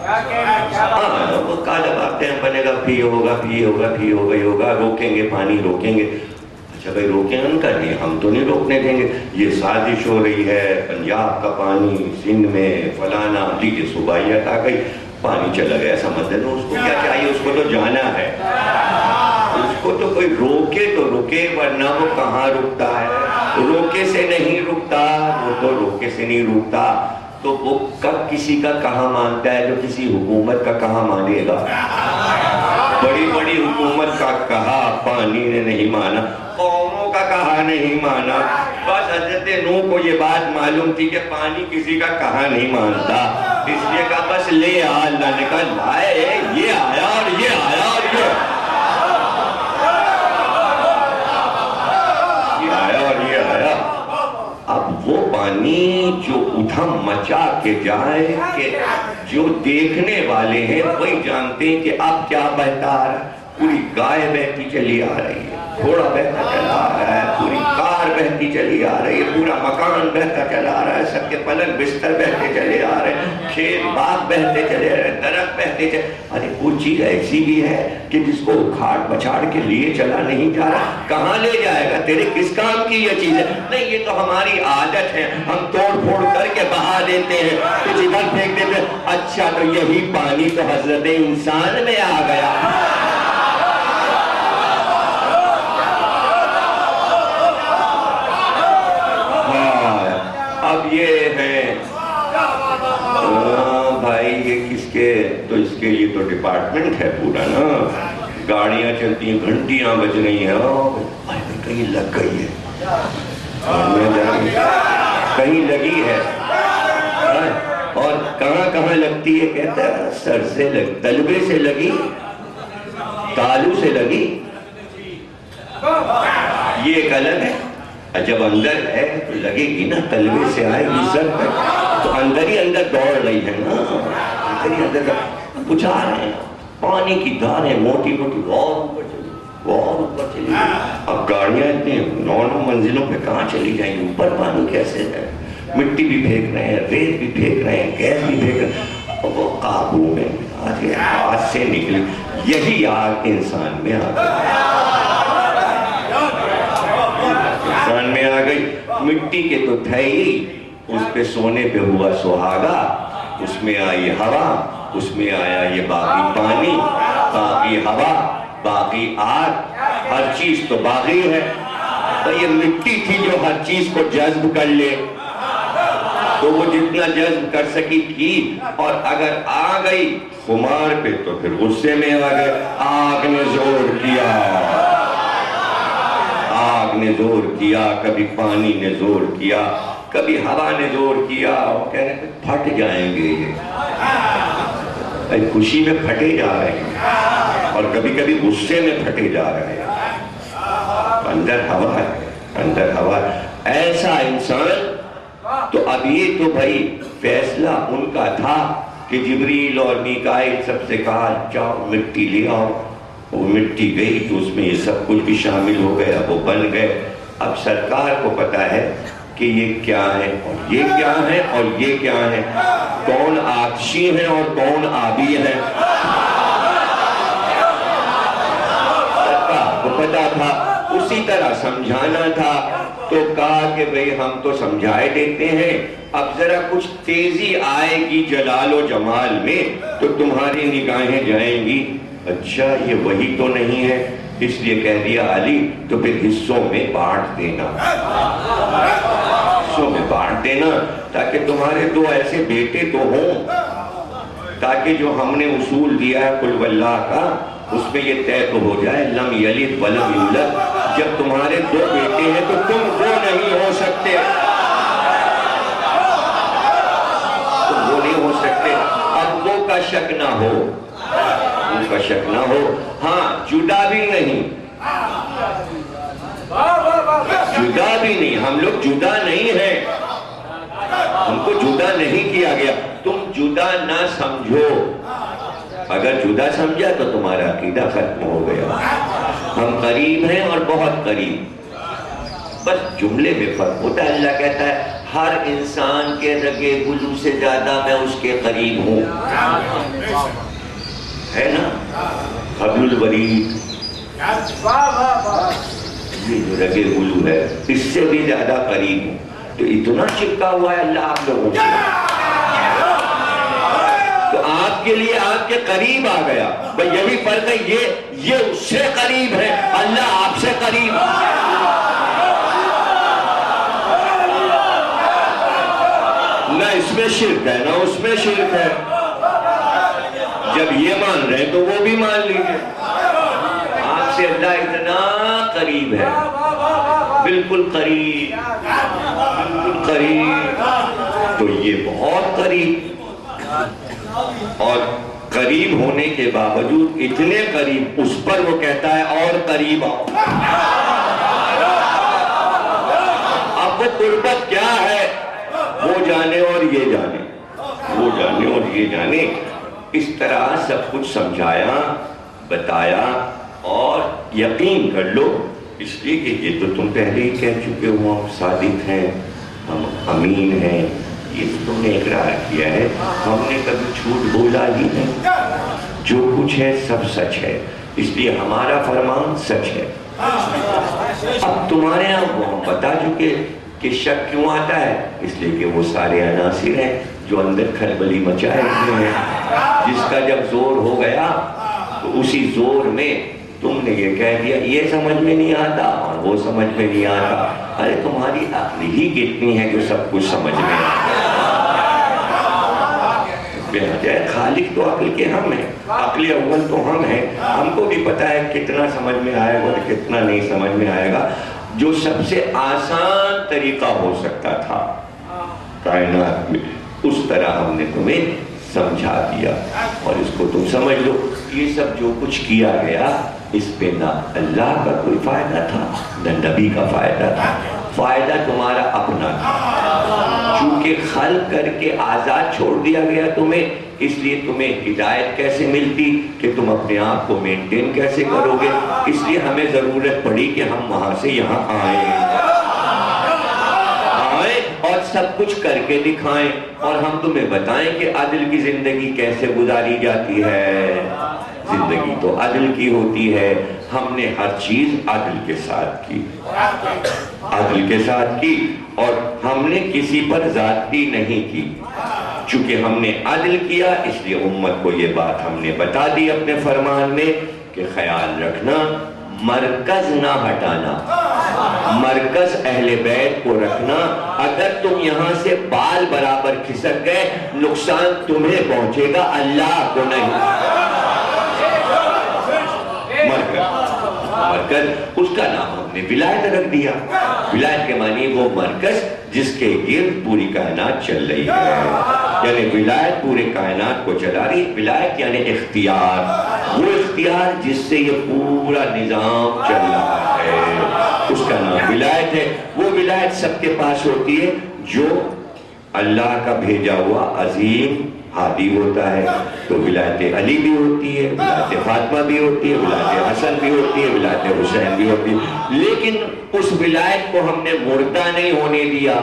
ہاں وہ کالا باتیں ہیں، بنے گا پھی ہوگا پھی ہوگا پھی ہوگا ہی ہوگا، روکیں گے پانی روکیں گے. اچھا بھائی روکیں ان کا نہیں، ہم تو نہیں روکنے دیں گے. یہ سازش ہو رہی ہے، پنجاب کا پانی سندھ میں فلانا، لیجیے صوبائیت آ گئی، پانی چلا گیا سمندر میں. اس کو کیا چاہیے؟ اس کو تو جانا ہے، اس کو تو کوئی روکے تو رکے، ورنہ وہ کہاں رکتا ہے؟ روکے سے نہیں رکتا، وہ تو روکے سے نہیں رکتا. تو وہ کب کسی کا کہاں مانتا ہے جو کسی حکومت کا کہاں مانے گا؟ بڑی بڑی حکومت کا کہا پانی نے نہیں مانا، قوموں کا کہا نہیں مانا. بس حضرت نوح کو یہ بات معلوم تھی کہ پانی کسی کا کہا نہیں مانتا، اس لیے کہا بس لے آ. اللہ نے کہا لائے، یہ آیا اور یہ آیا اور یہ آیا اور یہ آیا. اب وہ پانی جو ادھم مچا کے جائے کہ جو دیکھنے والے ہیں وہی جانتے ہیں کہ اب کیا بہتا آ رہا ہے. پوری گائے بہتی چلی آ رہی ہے، گھوڑا بہتا چلا آ رہا ہے، پوری کار بہتی چلی آ رہی ہے، پورا مکان بہتا چلا آ رہا ہے، سب کے پلنگ بستر بہتے چلے آ رہے ہیں، کھیت باغ بہتے چلے آ رہے ہیں، درخت بہتے چلے. ارے کوئی چیز ایسی بھی ہے کہ جس کو اکھاڑ بچاڑ کے لیے چلا نہیں جا رہا؟ کہاں لے جائے گا؟ تیرے کس کام کی یہ چیز ہے؟ نہیں یہ تو ہماری عادت ہے، ہم توڑ پھوڑ کر کے بہا دیتے ہیں، کچھ ادھر پھینک دیتے ہیں. اچھا تو یہی پانی تو حضرت انسان میں آ گیا. اب یہ ہے بھائی یہ کس کے، تو اس کے لیے تو ڈپارٹمنٹ ہے پورا نا، گاڑیاں چلتی ہیں، گھنٹیاں بج رہی ہیں، کہیں لگ گئی ہے، کہیں لگی ہے. اور کہاں کہاں لگتی ہے؟ کہتا ہے سر سے لگی، تلوے سے لگی، تالو سے لگی، یہ ایک الگ ہے. جب اندر ہے تو لگے گی نا، تلوے سے آئے گی سر تک، تو اندر ہی اندر دوڑ رہی ہے نا، اندر ہی اندر بجھا رہے ہیں. پانی کی دھاریں موٹی موٹی اور اوپر چلی گئی. اب گاڑیاں اتنی 9 منزلوں پہ کہاں چلی جائیں گی؟ اوپر پانی کیسے ہے؟ مٹی بھی پھینک رہے ہیں، ریت بھی پھینک رہے ہیں، گیس بھی پھینک رہے ہیں، اور وہ قابو میں آگے ہاتھ سے نکلی. یہی آگ انسان میں آ گئی، انسان میں آ گئی. مٹی کے تو تھے ہی، اس پہ سونے پہ ہوا سہاگا، اس میں آئی ہوا، اس میں آیا یہ باقی پانی، باقی ہوا، باقی آگ، ہر چیز تو باقی ہے. تو یہ مٹی تھی جو ہر چیز کو جذب کر لے، تو وہ جتنا جذب کر سکی کی. اور اگر آ گئی خمار پہ تو پھر غصے میں آ گئے. آگ نے زور کیا، آگ نے زور کیا، کبھی پانی نے زور کیا، کبھی ہوا نے زور کیا، اور کہہ رہے ہیں پھٹ جائیں گے یہ، خوشی میں پھٹے جا رہے ہیں اور کبھی کبھی غصے میں پھٹے جا رہے ہیں. اندر ہوا ہے، اندر ہوا ہے. ایسا انسان. تو اب یہ تو بھائی فیصلہ ان کا تھا کہ جبریل اور میکائیل سب سے کہا جاؤ مٹی لے آؤ. وہ مٹی گئی تو اس میں یہ سب کچھ بھی شامل ہو گیا، وہ بن گئے. اب سرکار کو پتا ہے کہ یہ کیا ہے اور یہ کیا ہے اور یہ کیا ہے، کون آتشی ہے اور کون آبی ہے. سرکار کو پتا تھا، اسی طرح سمجھانا تھا. تو کہا کہ بھئی ہم تو سمجھائے دیتے ہیں، اب ذرا کچھ تیزی آئے گی جلال و جمال میں تو تمہاری نگاہیں جائیں گی. اچھا یہ وہی تو نہیں ہے، اس لیے کہہ دیا علی تو پھر حصوں میں بانٹ دینا، حصوں میں بانٹ دینا، تاکہ تمہارے 2 ایسے بیٹے تو ہوں، تاکہ جو ہم نے اصول دیا ہے قل واللہ کا اس میں یہ طے تو ہو جائے لم یلد ولم یولد. جب تمہارے 2 بیٹے ہیں تو تم 2 نہیں ہو سکتے، تم 2 نہیں ہو سکتے. اب وہ کا شک نہ ہو، ان کا شک نہ ہو. ہاں جدا بھی نہیں، جدا بھی نہیں، ہم لوگ جدا نہیں ہیں، ہم کو جدا نہیں کیا گیا. تم جدا نہ سمجھو، اگر جدا سمجھا تو تمہارا عقیدہ ختم ہو گیا. ہم قریب ہیں اور بہت قریب، بس جملے میں فرق ہوتا ہے. اللہ کہتا ہے ہر انسان کے رگے گلو سے زیادہ میں اس کے قریب ہوں، ہے نا؟ حبل الورید، یہ جو رگے گلو ہے اس سے بھی زیادہ قریب ہوں. تو اتنا چپکا ہوا ہے اللہ آپ لوگوں سے، تو آپ کے لیے آپ کے قریب آ گیا. بھئی یہ بھی فرق ہے، یہ اس سے قریب ہے، اللہ آپ سے قریب. نہ اس میں شرک ہے نہ اس میں شرک ہے. جب یہ مان رہے تو وہ بھی مان لیجئے. آپ سے اللہ اتنا قریب ہے، بالکل قریب، بالکل قریب. تو یہ بہت قریب، اور قریب ہونے کے باوجود اتنے قریب اس پر وہ کہتا ہے اور قریب آؤ. اب وہ قربت کیا ہے وہ جانے اور یہ جانے، وہ جانے اور یہ جانے. اس طرح سب کچھ سمجھایا، بتایا، اور یقین کر لو اس لیے کہ یہ تو تم پہلے ہی کہہ چکے ہو، ہم صادق ہیں، ہم امین ہیں. یہ تم نے اقرار کیا ہے، ہم نے کبھی جھوٹ بولا ہی نہیں. جو کچھ ہے سب سچ ہے، اس لیے ہمارا فرمان سچ ہے. اب تمہارے یہاں وہ ہم بتا چکے کہ شک کیوں آتا ہے، اس لیے کہ وہ سارے عناصر ہیں جو اندر کھلبلی مچائے ہوئے ہیں. جس کا جب زور ہو گیا تو اسی زور میں تم نے یہ کہہ دیا یہ سمجھ میں نہیں آتا اور وہ سمجھ میں نہیں آتا. ارے تمہاری عقل ہی کتنی ہے جو سب کچھ سمجھ میں آتا. خالق تو عقل کے ہم ہیں، عقل اول تو ہم ہیں. ہم کو بھی پتا ہے کتنا سمجھ میں آئے گا اور کتنا نہیں سمجھ میں آئے گا. جو سب سے آسان طریقہ ہو سکتا تھا کائنات میں، اس طرح ہم نے تمہیں سمجھا دیا، اور اس کو تم سمجھ لو. یہ سب جو کچھ کیا گیا اس پہ نہ اللہ کا کوئی فائدہ تھا نہ نبی کا فائدہ تھا. فائدہ تمہارا اپنا تھا. چونکہ خلق کر کے آزاد چھوڑ دیا گیا تمہیں، اس لیے تمہیں ہدایت کیسے ملتی کہ تم اپنے آپ کو مینٹین کیسے کرو گے. اس لیے ہمیں ضرورت پڑی کہ ہم وہاں سے یہاں آئیں اور سب کچھ کر کے دکھائیں، اور ہم تمہیں بتائیں کہ عدل کی زندگی کیسے گزاری جاتی ہے. زندگی تو عدل کی ہوتی ہے. ہم نے ہر چیز عدل کے ساتھ کی، عدل کے ساتھ کی، اور ہم نے کسی پر زیادتی نہیں کی. چونکہ ہم نے عدل کیا اس لیے امت کو یہ بات ہم نے بتا دی اپنے فرمان میں کہ خیال رکھنا، مرکز نہ ہٹانا، مرکز اہل بیت کو رکھنا. اگر تم یہاں سے بال برابر کھسک گئے نقصان تمہیں پہنچے گا، اللہ کو نہیں. مرکز اس کا نام ہم نے ولایت رکھ دیا. ولایت کے معنی وہ مرکز جس کے گرد پوری کائنات چل رہی ہے، یعنی ولایت پورے کائنات کو چلا رہی. ولایت یعنی اختیار، وہ اختیار جس سے یہ پورا نظام چل رہا ہے اس کا نام ولایت ہے. وہ ولایت سب کے پاس ہوتی ہے جو اللہ کا بھیجا ہوا عظیم ہادی ہوتا ہے. تو ولایت علی بھی ہوتی ہے، ولایت فاطمہ بھی ہوتی ہے، ولایت حسن بھی ہوتی ہے، ولایت حسین بھی ہوتی ہے. لیکن اس ولایت کو ہم نے مردہ نہیں ہونے دیا.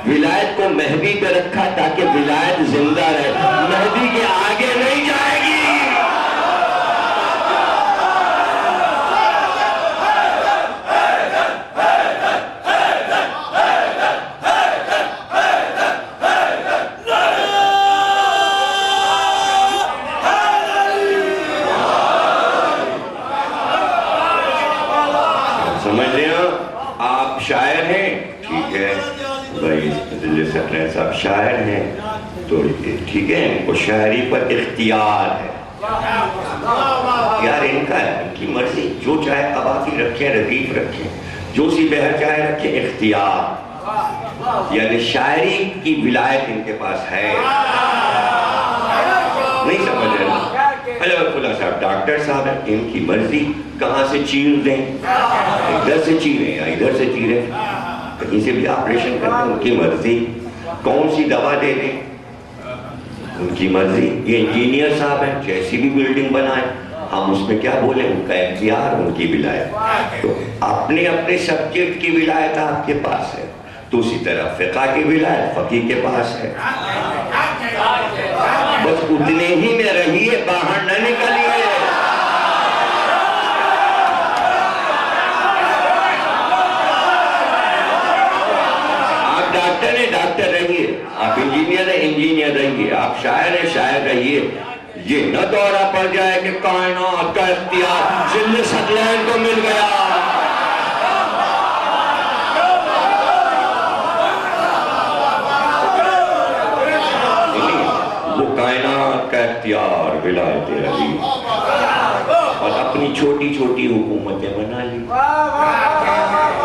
ولایت کو مہدی پہ رکھا تاکہ ولایت زندہ رہے، مہدی کے آگے نہیں جائے گی. شاعر ہیں، ٹھیک ہے بھائی دل سکرین صاحب شاعر ہیں تو ٹھیک ہے، ان کو شاعری پر اختیار ہے. اختیار ان کا ہے، ان کی مرضی. جو چاہے قوافی رکھیں، ردیف رکھیں، جو سی بہر چاہے رکھیں. اختیار یعنی شاعری کی ولایت ان کے پاس ہے. نہیں سمجھ رہے نا؟ فلاں صاحب ڈاکٹر صاحب ہیں، ان کی مرضی کہاں سے چیر دیں، ادھر سے چیریں یا ادھر سے چیریں، کہیں سے بھی آپریشن کریں، ان کی مرضی. کون سی دوا دے دیں، ان کی مرضی. یہ انجینئر صاحب ہیں, جیسی بھی بلڈنگ بنائیں, ہم اس میں کیا بولیں, ان کا اختیار, ان کی ولایت. تو اپنے اپنے سبجیکٹ کی ولایت آپ کے پاس ہے, تو اسی طرح فقہ کی ولایت فقیہ کے پاس ہے. بس اتنے ہی میں رہیے, باہر نہ نکلیے. آپ ڈاکٹر ہیں, ڈاکٹر رہیے. آپ انجینئر ہیں, انجینئر رہیے. آپ شاعر ہیں, شاعر رہیے. یہ نہ دورہ پڑ جائے کہ کائنات کا اختیار ذل ثقلین کو مل گیا. وہ کائنات کا اختیار ولایت علی, اور اپنی چھوٹی چھوٹی حکومتیں بنا لی,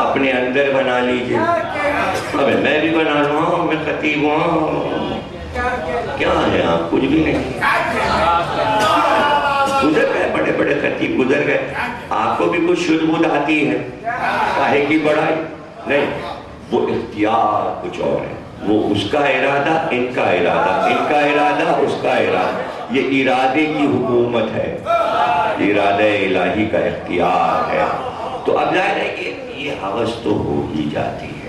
اپنے اندر بنا لیجئے. ابے میں بھی بنا لوں, ہاں میں خطیب ہوں, کیا ہے آپ, کچھ بھی نہیں. گزر گئے بڑے بڑے خطیب, گزر گئے. آپ کو بھی کچھ شدھ بدھ آتی ہے, کاہے کی بڑائی نہیں. وہ اختیار کچھ اور ہے, وہ اس کا ارادہ, ان کا ارادہ, ان کا ارادہ, اس کا ارادہ. یہ ارادے کی حکومت ہے, ارادہ الہی کا اختیار ہے. تو اب ظاہر ہے کہ یہ ہوس تو ہو ہی جاتی ہے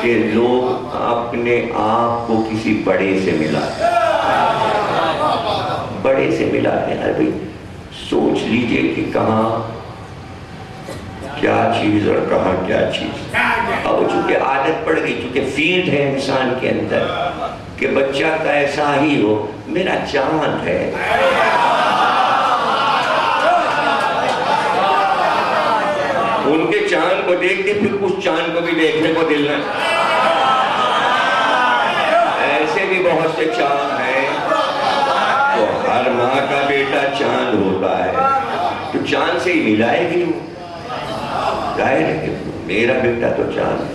کہ لوگ اپنے آپ کو کسی بڑے سے ملاتے ہیں, بڑے سے ملاتے ہیں. ابھی سوچ لیجئے کہ کہاں کیا چیز اور کہاں کیا چیز. اب چونکہ عادت پڑ گئی, چونکہ فیلڈ ہے انسان کے اندر کہ بچہ کا ایسا ہی ہو, میرا چاند ہے. ان کے چاند کو دیکھ کے پھر اس چاند کو بھی دیکھنے کو دل نہ. ایسے بھی بہت سے چاند ہیں. تو ہر ماں کا بیٹا چاند ہوتا ہے, تو چاند سے ہی ملائے گی. ظاہر ہے کہ میرا بیٹا تو چاند ہے,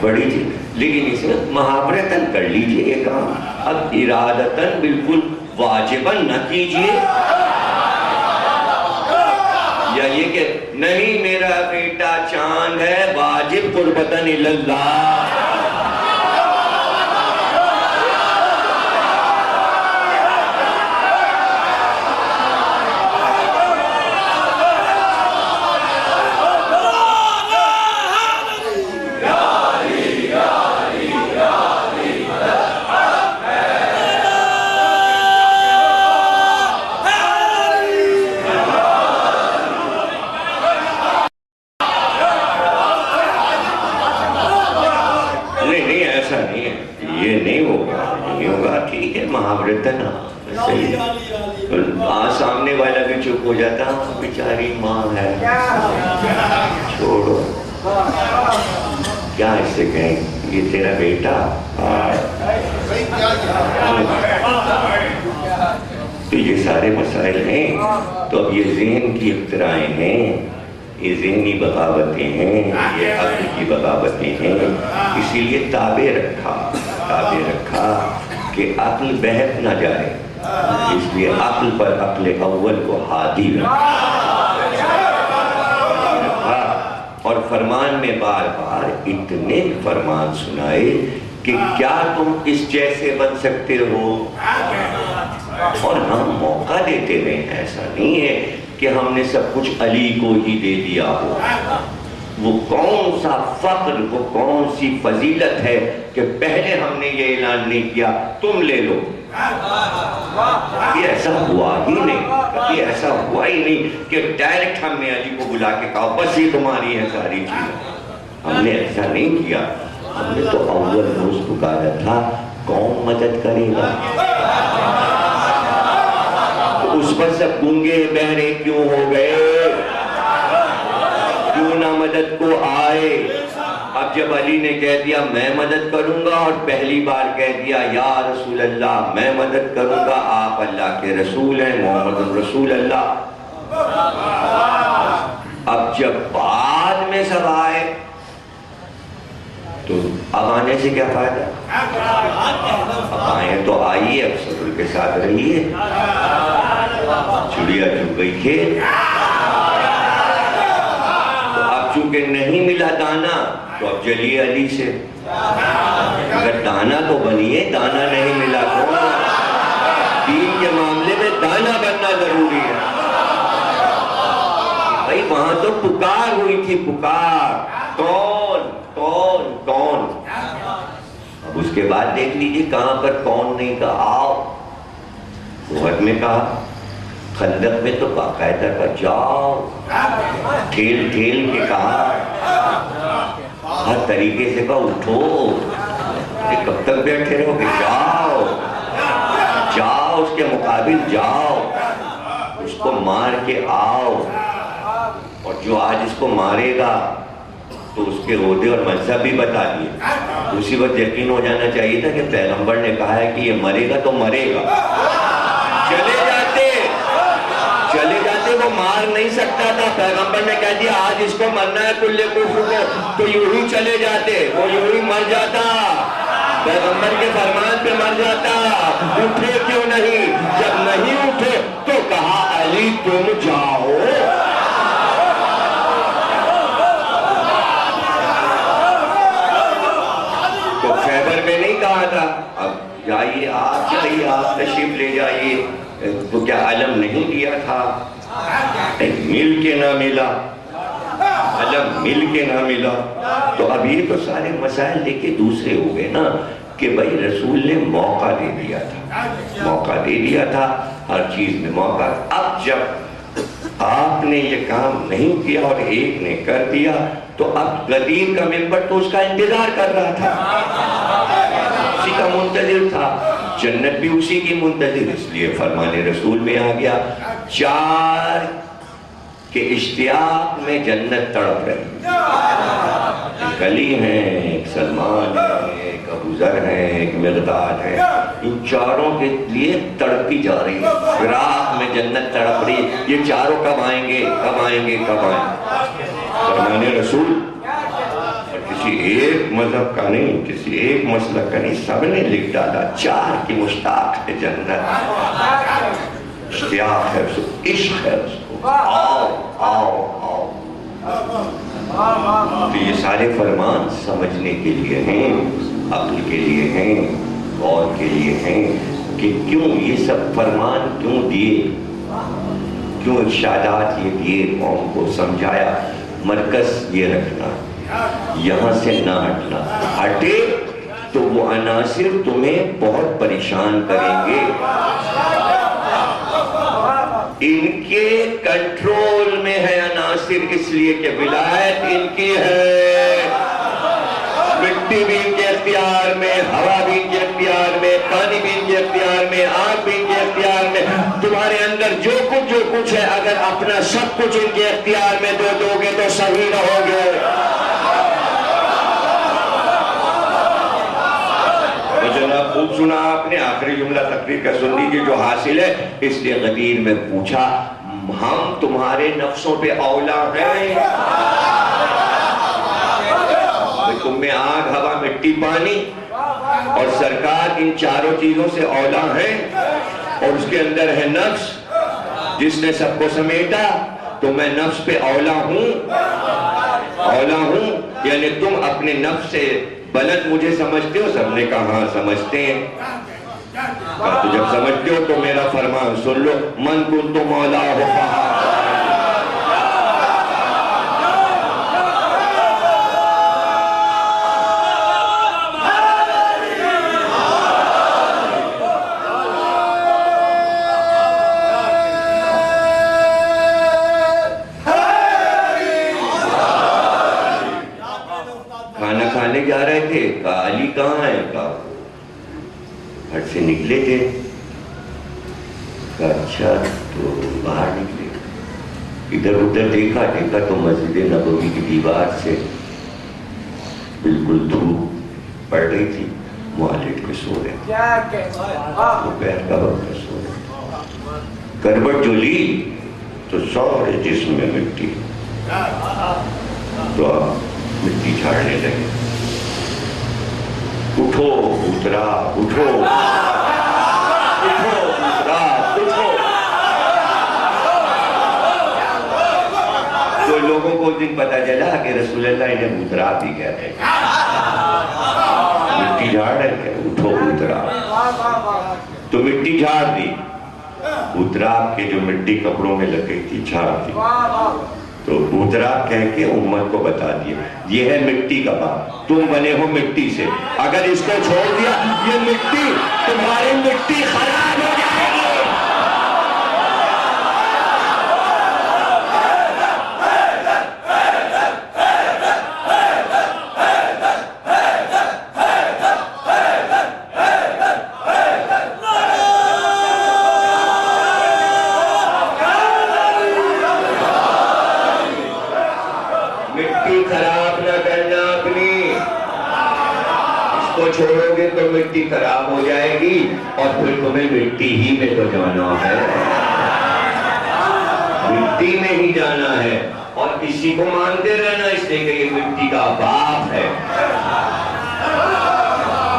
بڑی چیز. لیکن اس میں محاورتاً کر لیجئے یہ کام, اب ارادتاً بالکل واجباً نہ کیجئے. یا یہ کہ نہیں میرا بیٹا چاند ہے, واجب قربتاً اللہ. سامنے والا بھی چپ ہو جاتا, بیچاری ماں ہے, چھوڑو, کیا اس سے کہیں, یہ تیرا بیٹا. تو یہ سارے مسائل ہیں. تو اب یہ ذہن کی اختراعیں ہیں, یہ ذہنی بغاوتیں ہیں, یہ عقل کی بغاوتیں ہیں. اسی لیے تابع رکھا کہ عقل بہک نہ جائے, اس لیے عقل پر عقل اول کو ہادی رکھا. اور فرمان میں بار بار اتنے فرمان سنائے کہ کیا تم اس جیسے بن سکتے ہو. اور ہم موقع دیتے رہے ہیں, ایسا نہیں ہے کہ ہم نے سب کچھ علی کو ہی دے دیا ہو. وہ کون سا فقر, وہ کون سی فضیلت ہے کہ پہلے ہم نے یہ اعلان نہیں کیا تم لے لو. یہ ایسا ہوا ہی نہیں, کبھی ایسا ہوا ہی نہیں کہ ڈائریکٹ ہم نے علی کو بلا کے کہا بس یہ تمہاری ہے ساری چیزیں. ہم نے ایسا نہیں کیا. ہم نے تو اول روز پکارا تھا کون مدد کرے گا. تو اس پر سب گنگے بہرے کیوں ہو گئے, کیوں نہ مدد کو آئے. اب جب علی نے کہہ دیا میں مدد کروں گا, اور پہلی بار کہہ دیا یا رسول اللہ میں مدد کروں گا, آپ اللہ کے رسول ہیں, محمد رسول اللہ. اب جب بعد میں سب آئے تو اب آنے سے کیا فائدہ. اب آئے تو آئیے, اب صبر کے ساتھ رہیے. چڑیا چپ گئی کھیت. تو اب چونکہ نہیں ملا دانا تو اب چلیے علی سے. اگر دانا تو بنیے، دانا نہیں ملا تو دین کے معاملے میں دانا بننا ضروری ہے بھائی۔ وہاں تو پکار ہوئی تھی، پکار، کون کون کون۔ اب اس کے بعد دیکھ لیجئے کہاں پر کون نہیں کہا، آؤ۔ احد میں کہا، خندق میں تو باقاعدہ کا جاؤ، ٹھیل ٹھیل کے کہا، ہر طریقے سے کہا اٹھو، کب تک بیٹھے رہو گے، جاؤ جاؤ، اس کے مقابل جاؤ، اس کو مار کے آؤ، اور جو آج اس کو مارے گا تو اس کے عہدے اور منصب بھی بتا دیے۔ اسی وقت یقین ہو جانا چاہیے تھا کہ پیغمبر نے کہا ہے کہ یہ مرے گا تو مرے گا۔ چلے جاتے وہ مار نہیں سکتا تھا، پیغمبر نے کہہ دیا آج اس کو مرنا ہے کل کفر کو، تو یوں ہی چلے جاتے، وہ یوں ہی مر جاتا، پیغمبر کے فرمان پہ مر جاتا۔ اٹھے کیوں نہیں؟ جب نہیں اٹھے تو کہا علی تم جاؤ۔ تو خیبر میں نہیں کہا تھا اب جائیے آپ، جائیے آپ تشریف لے جائیے، تو کیا علم نہیں دیا تھا؟ مل کے نہ ملا، علم مل کے نہ ملا۔ تو اب یہ تو سارے مسائل لے کے دوسرے ہو گئے نا، کہ بھائی رسول نے موقع دے دیا تھا، موقع دے دیا تھا، ہر چیز میں موقع۔ اب جب آپ نے یہ کام نہیں کیا اور ایک نے کر دیا، تو اب غدیر کا ممبر تو اس کا انتظار کر رہا تھا، اسی کا منتظر تھا، جنت بھی اسی کی منتظر، اس لیے فرمان رسول میں آ گیا، چار کے اشتیاق میں جنت تڑپ رہی، ایک علی ہیں، ایک سلمان ہیں، ایک ابو ذر ہیں، ایک مقداد ہیں، ان چاروں کے لیے تڑپی جا رہی ہے، فراق میں جنت تڑپ رہی ہے، یہ چاروں کب آئیں گے، کب آئیں گے، کب آئیں گے؟ فرمان رسول کسی ایک مذہب کا نہیں، کسی ایک مسلک کا نہیں، سب نے لکھ ڈالا، چار کی مشتاق ہے جنت، اشتیاق ہے اس کو، عشق ہے اس کو، آؤ آؤ آؤ۔ تو یہ سارے فرمان سمجھنے کے لیے ہیں، عقل کے لیے ہیں، غور کے لیے ہیں، کہ کیوں یہ سب فرمان کیوں دیے، کیوں ارشادات یہ دیے، قوم کو سمجھایا، مرکز یہ رکھنا، یہاں سے نہ ہٹنا، ہٹے تو وہ عناصر تمہیں بہت پریشان کریں گے، ان کے کنٹرول میں ہے عناصر، اس لیے کہ ولایت ان کی ہے، مٹی بھی ان کے اختیار میں، ہوا بھی ان کے اختیار میں، پانی بھی ان کے اختیار میں، آگ بھی ان کے اختیار میں، تمہارے اندر جو کچھ ہے، اگر اپنا سب کچھ ان کے اختیار میں دو گے تو صحیح رہو گے۔ جناب خوب سنا آپ نے، آخری جملہ تقریر کا سن لیجیے جو حاصل ہے، اس لیے غدیر میں پوچھا ہم تمہارے نفسوں پہ اولا ہیں، تم میں آگ، ہوا، مٹی، پانی، اور سرکار ان چاروں چیزوں سے اولا ہیں، اور اس کے اندر ہے نفس جس نے سب کو سمیٹا، تو میں نفس پہ اولا ہوں، اولا ہوں، یعنی تم اپنے نفس سے بلند مجھے سمجھتے ہو؟ سب نے کہا ہاں سمجھتے ہیں، تو جب سمجھتے ہو تو میرا فرمان سن لو، من کنت مولا ہو جا رہے تھے، کہا علی کہاں ہے؟ کہا ہٹ سے نکلے تھے، کہا اچھا تو باہر نکلے، ادھر ادھر دیکھا تو مسجد نبوی کی دیوار سے بالکل دھوپ پڑ رہی تھی، معالج کے سو رہے، دوپہر کا وقت سو رہے، کروٹ جو لی تو سارے جسم میں مٹی، تو مٹی جھاڑنے لگے، اٹھو اترا، اٹھو اٹھو اترا، اٹھو۔ تو لوگوں کو دن پتہ چلا کہ رسول اللہ انہیں اترا بھی کہتے ہیں، مٹی جھاڑ ہے کہ اٹھو اترا، تو مٹی جھاڑ دی، اترا کے جو مٹی کپڑوں میں لگ گئی تھی جھاڑ دی، تو اترا کہہ کے امت کو بتا دیا یہ ہے مٹی کا باپ، تم بنے ہو مٹی سے، اگر اس کو چھوڑ دیا یہ مٹی تمہاری مٹی خراب ہو جائے گی۔ چھوڑو گے تو مٹی خراب ہو جائے گی اور پھر تمہیں مٹی ہی میں تو جانا ہے، مٹی میں ہی جانا ہے، اور کسی کو مانتے رہنا اس لیے کہ یہ مٹی کا باپ ہے،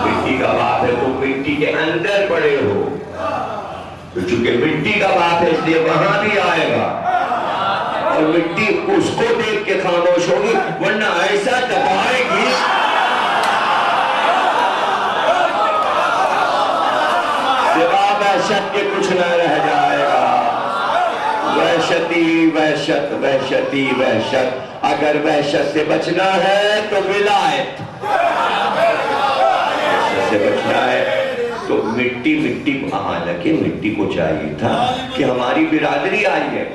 مٹی کا باپ ہے، تم مٹی کے اندر پڑے ہو، تو چونکہ مٹی کا باپ ہے اس لیے وہاں بھی آئے گا، اور مٹی اس کو دیکھ کے خاموش ہوگی، ورنہ ایسا دبائے گی وحشت کے کچھ نہ رہ جائے گا۔ وحشتی وحشت، وحشتی وحشت، اگر وحشت سے بچنا ہے تو ولایت، وحشت سے بچنا ہے تو مٹی حالانکہ مٹی کو چاہیے تھا کہ ہماری برادری آئی ہے،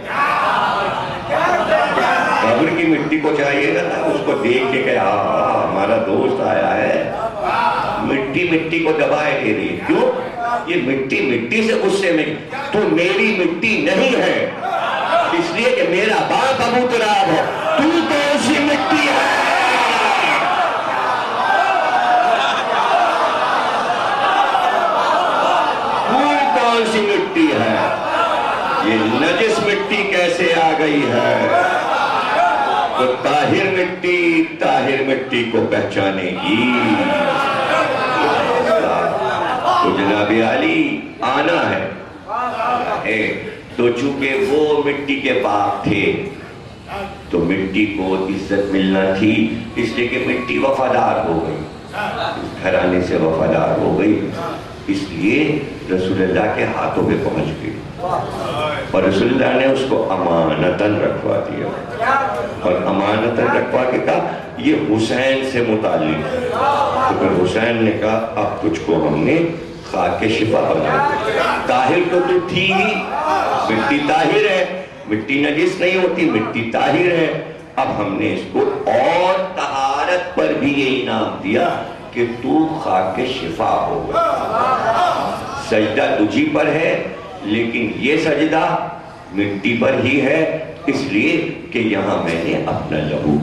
قبر کی مٹی کو چاہیے تھا اس کو دیکھ کے کہ ہمارا دوست آیا ہے، مٹی کو دبائے دے رہی ہے، کیوں؟ یہ مٹی سے غصے میں، تو میری مٹی نہیں ہے، اس لیے کہ میرا باپ ابو تراب ہے، تو کون سی مٹی ہے؟ تو کون سی مٹی ہے؟ یہ نجس مٹی کیسے آ گئی ہے؟ تو طاہر مٹی کو پہچانے گی، تو جناب علی آنا ہے، تو چونکہ وہ مٹی کے باپ تھے تو مٹی کو عزت ملنا تھی، اس لیے کہ مٹی وفادار ہو گئی، اس گھرانے سے وفادار ہو گئی، اس لیے رسول اللہ کے ہاتھوں پہ پہنچ گئی، اور رسول اللہ نے اس کو امانتاً رکھوا دیا، اور امانتاً رکھوا کے کہا یہ حسین سے متعلق ہے، تو پھر حسین نے کہا اب تجھ کو ہم نے خاک شفا بنا دیا، طاہر تو تھی ہی، مٹی طاہر ہے، مٹی نجس نہیں ہوتی، مٹی طاہر ہے، اب ہم نے اس کو اور طہارت پر بھی یہ انعام دیا کہ تو خاک شفا ہوگا، سجدہ تجھی پر ہے لیکن یہ سجدہ مٹی پر ہی ہے، اس لیے کہ یہاں میں نے اپنا لہو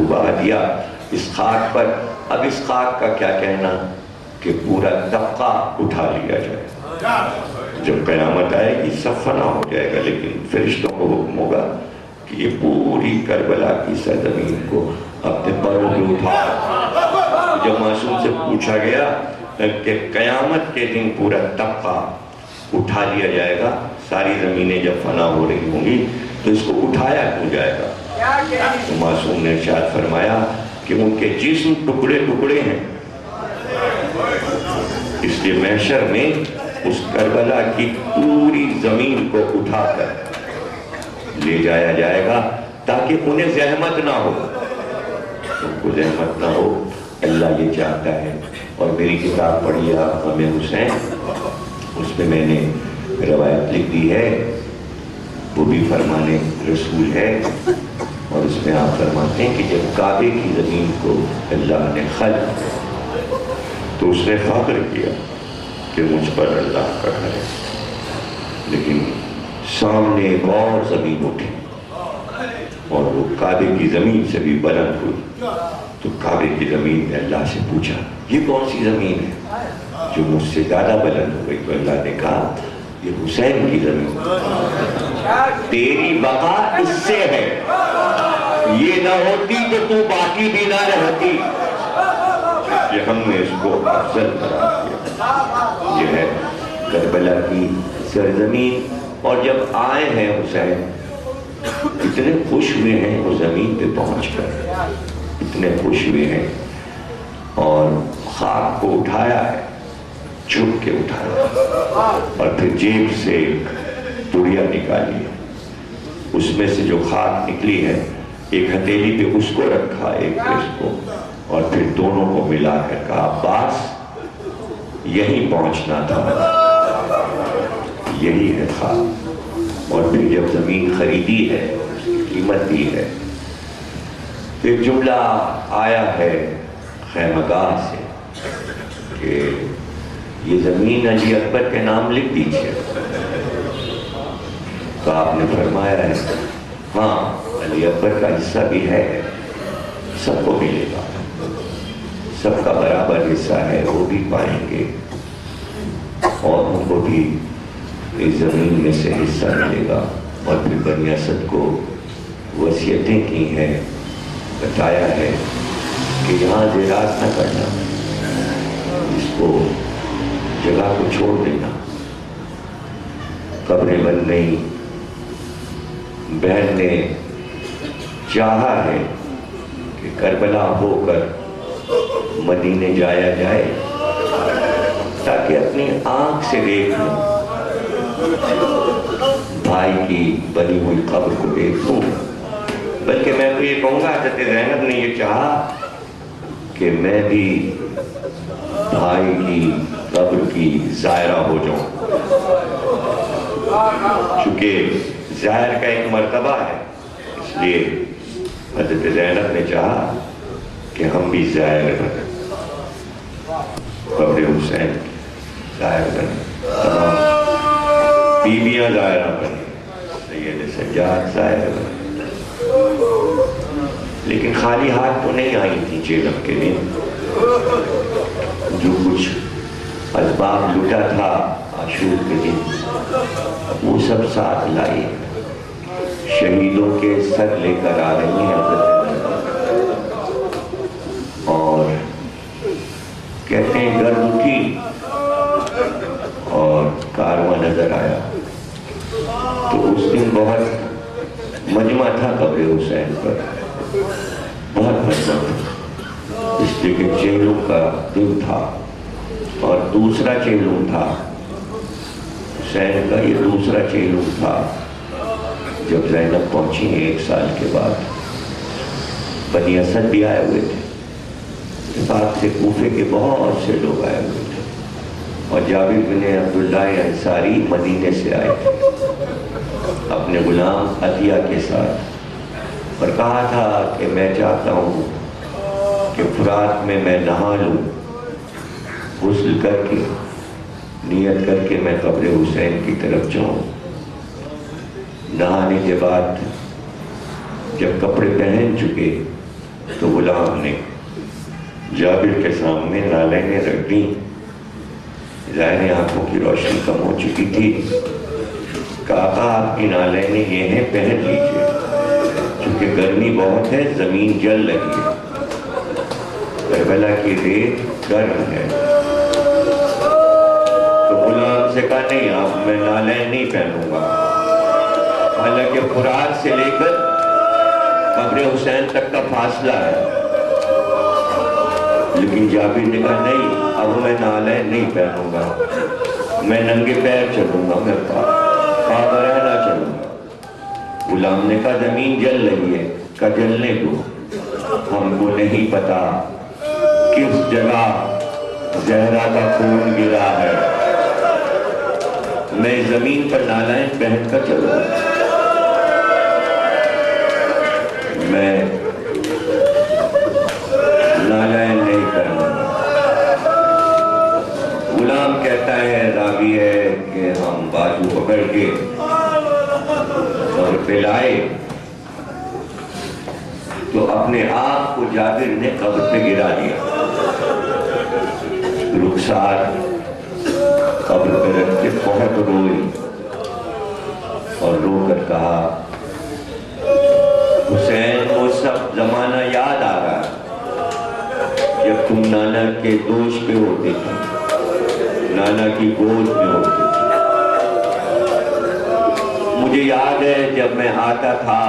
بہا دیا اس خاک پر۔ اب اس خاک کا کیا کہنا کہ پورا طبقہ اٹھا لیا جائے، جب قیامت آئے گی سب فنا ہو جائے گا، لیکن فرشتوں کو حکم ہوگا کہ یہ پوری کربلا کی سرزمین کو اپنے پروں پہ اٹھا۔ جب معصوم سے پوچھا گیا کہ قیامت کے دن پورا طبقہ اٹھا لیا جائے گا، ساری زمینیں جب فنا ہو رہی ہوں گی تو اس کو اٹھایا کیوں جائے گا؟ تو معصوم نے ارشاد فرمایا کہ ان کے جسم ٹکڑے ٹکڑے ہیں، اس لیے محشر میں اس کربلا کی پوری زمین کو اٹھا کر لے جایا جائے گا تاکہ انہیں زحمت نہ ہو، ان کو زحمت نہ ہو، اللہ یہ چاہتا ہے۔ اور میری کتاب پڑھی ہے غم حسین، اس میں میں نے روایت لکھ دی ہے، وہ بھی فرمان رسول ہے، اور اس میں آپ فرماتے ہیں کہ جب کعبے کی زمین کو اللہ نے خلق تو اس نے فخر کیا کہ مجھ پر اللہ کا گھر ہے، لیکن سامنے ایک اور زمین اٹھی اور وہ کعبے کی زمین سے بھی بلند ہوئی، تو کعبے کی زمین نے اللہ سے پوچھا یہ کون سی زمین ہے جو مجھ سے زیادہ بلند ہو گئی؟ تو اللہ نے کہا یہ حسین کی زمین، تیری بقا اس سے ہے، یہ نہ ہوتی تو تو باقی بھی نہ رہتی، کہ ہم نے اس کو افضل قرار دیا۔ یہ ہے کربلا کی سرزمین، اور جب آئے ہیں حسین اتنے خوش ہوئے ہیں وہ زمین پہ پہنچ کر، اتنے خوش ہوئے ہیں اور خاک کو اٹھایا ہے، چھپ کے اٹھایا، اور پھر جیب سے پڑیا نکالی ہے، اس میں سے جو خاک نکلی ہے ایک ہتھیلی پہ اس کو رکھا، ایک پہ اس کو، اور پھر دونوں کو ملا کر کہا عباس یہی پہنچنا تھا، یہی ہے خاک۔ اور پھر جب زمین خریدی ہے، اس کی قیمت دی ہے، پھر جملہ آیا ہے خیمگاہ سے کہ یہ زمین علی اکبر کے نام لکھ دیجیے۔ تو آپ نے فرمایا ہے ہاں علی اکبر کا حصہ بھی ہے، سب کو ملے گا، سب کا برابر حصہ ہے، وہ بھی پائیں گے، اور ان کو بھی اس زمین میں سے حصہ ملے گا۔ اور پھر بنی اسد کو وصیتیں کی ہیں، بتایا ہے کہ یہاں زراعت نہ کرنا، اس کو جگہ کو چھوڑ دینا، قبریں بن نہیں۔ بہن نے چاہا ہے کہ کربلا ہو کر مدینے جایا جائے تاکہ اپنی آنکھ سے دیکھ لوں، بھائی کی بنی ہوئی قبر کو دیکھوں۔ بلکہ میں تو یہ کہوں گا حضرت زینب نے یہ چاہا کہ میں بھی بھائی کی قبر کی زائرہ ہو جاؤں، چونکہ زائر کا ایک مرتبہ ہے، اس لیے حضرت زینب نے چاہا کہ ہم بھی زائر بنیں، قبر حسین زائر بنیں، تمام بیویاں زائرہ بنیں، سید سجاد زائر بنیں۔ لیکن خالی ہاتھ تو نہیں آئی تھی زینب کے دن، جو کچھ اسباب لوٹا تھا عاشور کے دن وہ سب ساتھ لائی، شہیدوں کے سر لے کر آ رہی ہیں حضرت، اور کہتے ہیں گرد اٹھی اور کارواں نظر آیا، تو اس دن بہت مجمع تھا قبر حسین پر، بہت مجمع تھا، اس لیے کہ چہلوں کا دن تھا، اور دوسرا چہلوں تھا حسین کا، یہ دوسرا چہلوں تھا جب زینب پہنچی 1 سال کے بعد۔ بنی اسد بھی آئے ہوئے تھے، اتفاق سے کوفے کے بہت سے لوگ آئے ہوئے تھے، اور جابر بن عبداللہ انصاری مدینے سے آئے تھے اپنے غلام عطیہ کے ساتھ، اور کہا تھا کہ میں چاہتا ہوں کہ فرات میں نہا لوں، غسل کر کے نیت کر کے میں قبر حسین کی طرف جاؤں۔ نہانے کے بعد جب کپڑے پہن چکے تو غلام نے جابر کے سامنے نالینیں رکھ دیں، ظاہر آنکھوں کی روشنی کم ہو چکی تھی، کہا آقا آپ کی نالینیں یہ ہیں، پہن لیجئے، چونکہ گرمی بہت ہے، زمین جل لگی ہے، کربلا کی ریت گرم ہے۔ تو غلام سے کہا نہیں آپ میں نالین نہیں پہنوں گا، حالانکہ فرات سے لے کر قبر حسین تک کا فاصلہ ہے، لیکن جابر نے کہا نہیں اب میں نالین نہیں پہنوں گا، میں ننگے پیر چلوں گا، میں پاگرہنہ چلوں گا۔ غلام نے کہا زمین جل رہی ہے، کہا جلنے دو، ہم کو نہیں پتا کس جگہ زہرا کا خون گرا ہے، میں زمین پر نالین پہن کر چلوں گا، میں نالین نہیں کروں گا۔ غلام کہتا ہے راوی ہے کہ ہم بازو پکڑ کے اور پلائے تو اپنے آپ کو جابر نے قبر پہ گرا دیا، رخسار قبر پہ رکھ کے بہت روئی اور رو کر کہا حسین وہ سب زمانہ یاد آ رہا جب تم نانا کے دوش پہ ہوتے تھے، نانا کی گود میں ہوتے تھے، مجھے یاد ہے جب میں آتا تھا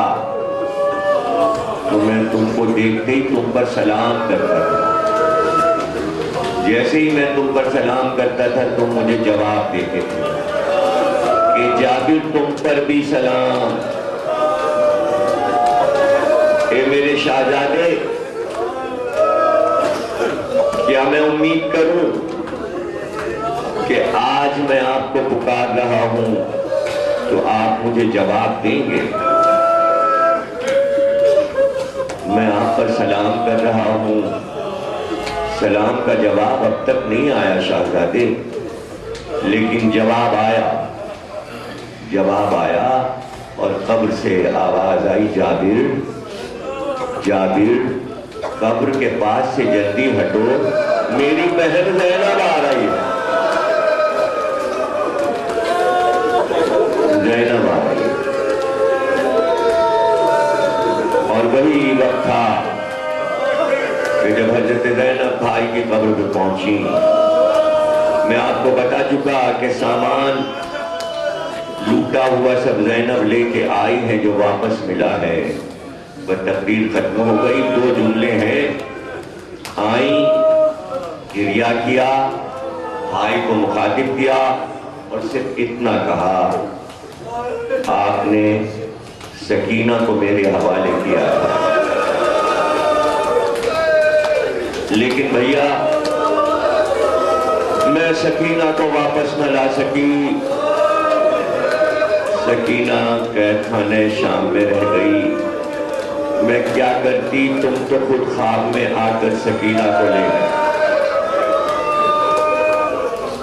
تو میں تم کو دیکھتے ہی تم پر سلام کرتا تھا، جیسے ہی میں تم پر سلام کرتا تھا تم مجھے جواب دیتے تھے کہ جابر تم پر بھی سلام۔ اے میرے شہزادے، کیا میں امید کروں کہ آج میں آپ کو پکار رہا ہوں تو آپ مجھے جواب دیں گے؟ میں آپ پر سلام کر رہا ہوں، سلام کا جواب اب تک نہیں آیا شہزادے، لیکن جواب آیا اور قبر سے آواز آئی، جابر قبر کے پاس سے جلدی ہٹو، میری بہن زینب آ رہی ہے، زینب آ رہی ہے۔ اور وہی وقت تھا کہ جب حضرت زینب بھائی کی قبر پہ پہنچی، میں آپ کو بتا چکا کہ سامان لوٹا ہوا سب زینب لے کے آئی ہے، جو واپس ملا ہے۔ تقریر ختم ہو گئی، 2 جملے ہیں، آئیں، گریہ کیا، بھائی کو مخاطب کیا اور صرف اتنا کہا، آپ نے سکینہ کو میرے حوالے کیا، لیکن بھیا میں سکینہ کو واپس نہ لا سکی، سکینہ قید خانے شام میں رہ گئی، میں کیا کرتی، تم تو خود خواب میں آ کر سکینہ کو لے گئے۔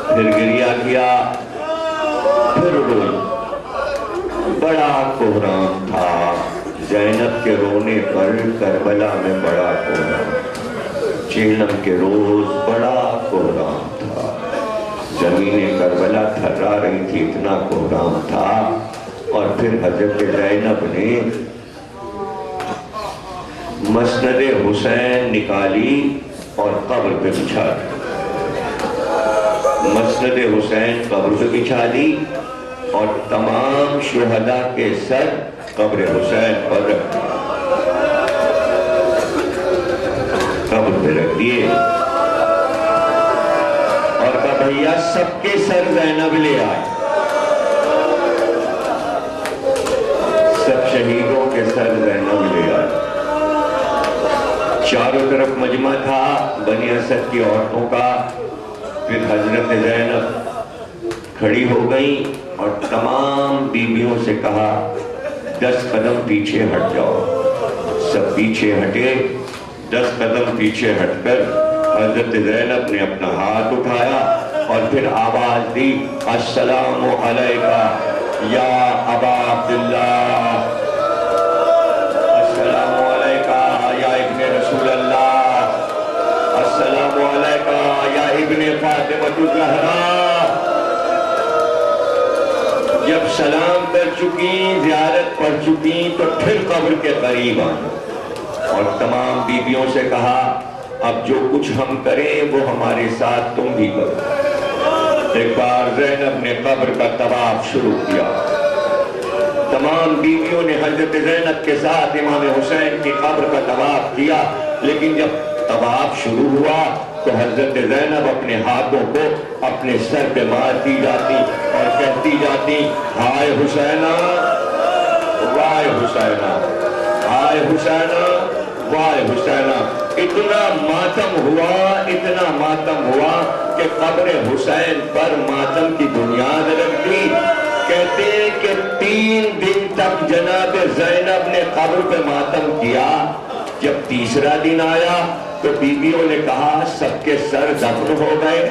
پھر گریہ کیا، پھر روئی، بڑا کوہرام تھا، زینب کے رونے پر کربلا میں بڑا کوہرام، چیلم کے روز بڑا کوہرام تھا، زمین کربلا تھرا رہی تھی، اتنا کوہرام تھا۔ اور پھر حضرت زینب نے مسند حسین نکالی اور قبر پہ بچھا دی، مسند حسین قبر پہ بچھا دی اور تمام شہداء کے سر قبر حسین پر رکھ دیے، قبر پہ رکھ دیے اور کہا بھیا سب کے سر زینب لے آئے، سب شہیدوں کے سر زینب لے آئے۔ چاروں طرف مجمع تھا بنی اسد کی عورتوں کا۔ پھر حضرت زینب کھڑی ہو گئی اور تمام بیویوں سے کہا 10 قدم پیچھے ہٹ جاؤ، سب پیچھے ہٹے، 10 قدم پیچھے ہٹ کر حضرت زینب نے اپنا ہاتھ اٹھایا اور پھر آواز دی، السلام علیکہ یا ابا عبداللہ، السلام علیکہ یا ابن رسول اللہ، السلام علیکہ یا ابن فاطمہ الزہرا۔ جب سلام کر چکی، زیارت پڑھ چکی، تو پھر قبر کے قریب آئے اور تمام بیویوں سے کہا اب جو کچھ ہم کریں وہ ہمارے ساتھ تم بھی کرو۔ ایک بار زینب نے قبر کا طواف شروع کیا، تمام بیویوں نے حضرت زینب کے ساتھ امام حسین کی قبر کا طواف کیا، لیکن جب طواف شروع ہوا تو حضرت زینب اپنے ہاتھوں کو اپنے سر پہ مارتی جاتی اور کہتی جاتی، ہائے حسینہ، وائے حسینہ، ہائے حسینہ، وائے حسینہ۔ اتنا ماتم ہوا کہ قبر حسین پر ماتم کی بنیاد رکھ دی۔ کہتے ہیں کہ 3 دن تک جناب زینب نے قبر پہ ماتم کیا۔ جب تیسرا دن آیا تو بیویوں نے کہا سب کے سر دفن ہو گئے،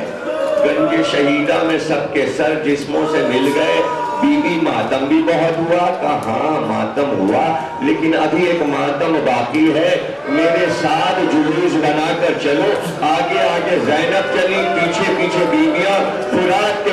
گنج شہیدہ میں سب کے سر جسموں سے مل گئے، بی بی ماتم بھی بہت ہوا۔ کہا ہاں ماتم ہوا، لیکن ابھی ایک ماتم باقی ہے، میرے ساتھ جلوس بنا کر چلو۔ آگے آگے زینب چلی، پیچھے پیچھے بیویاں، فرات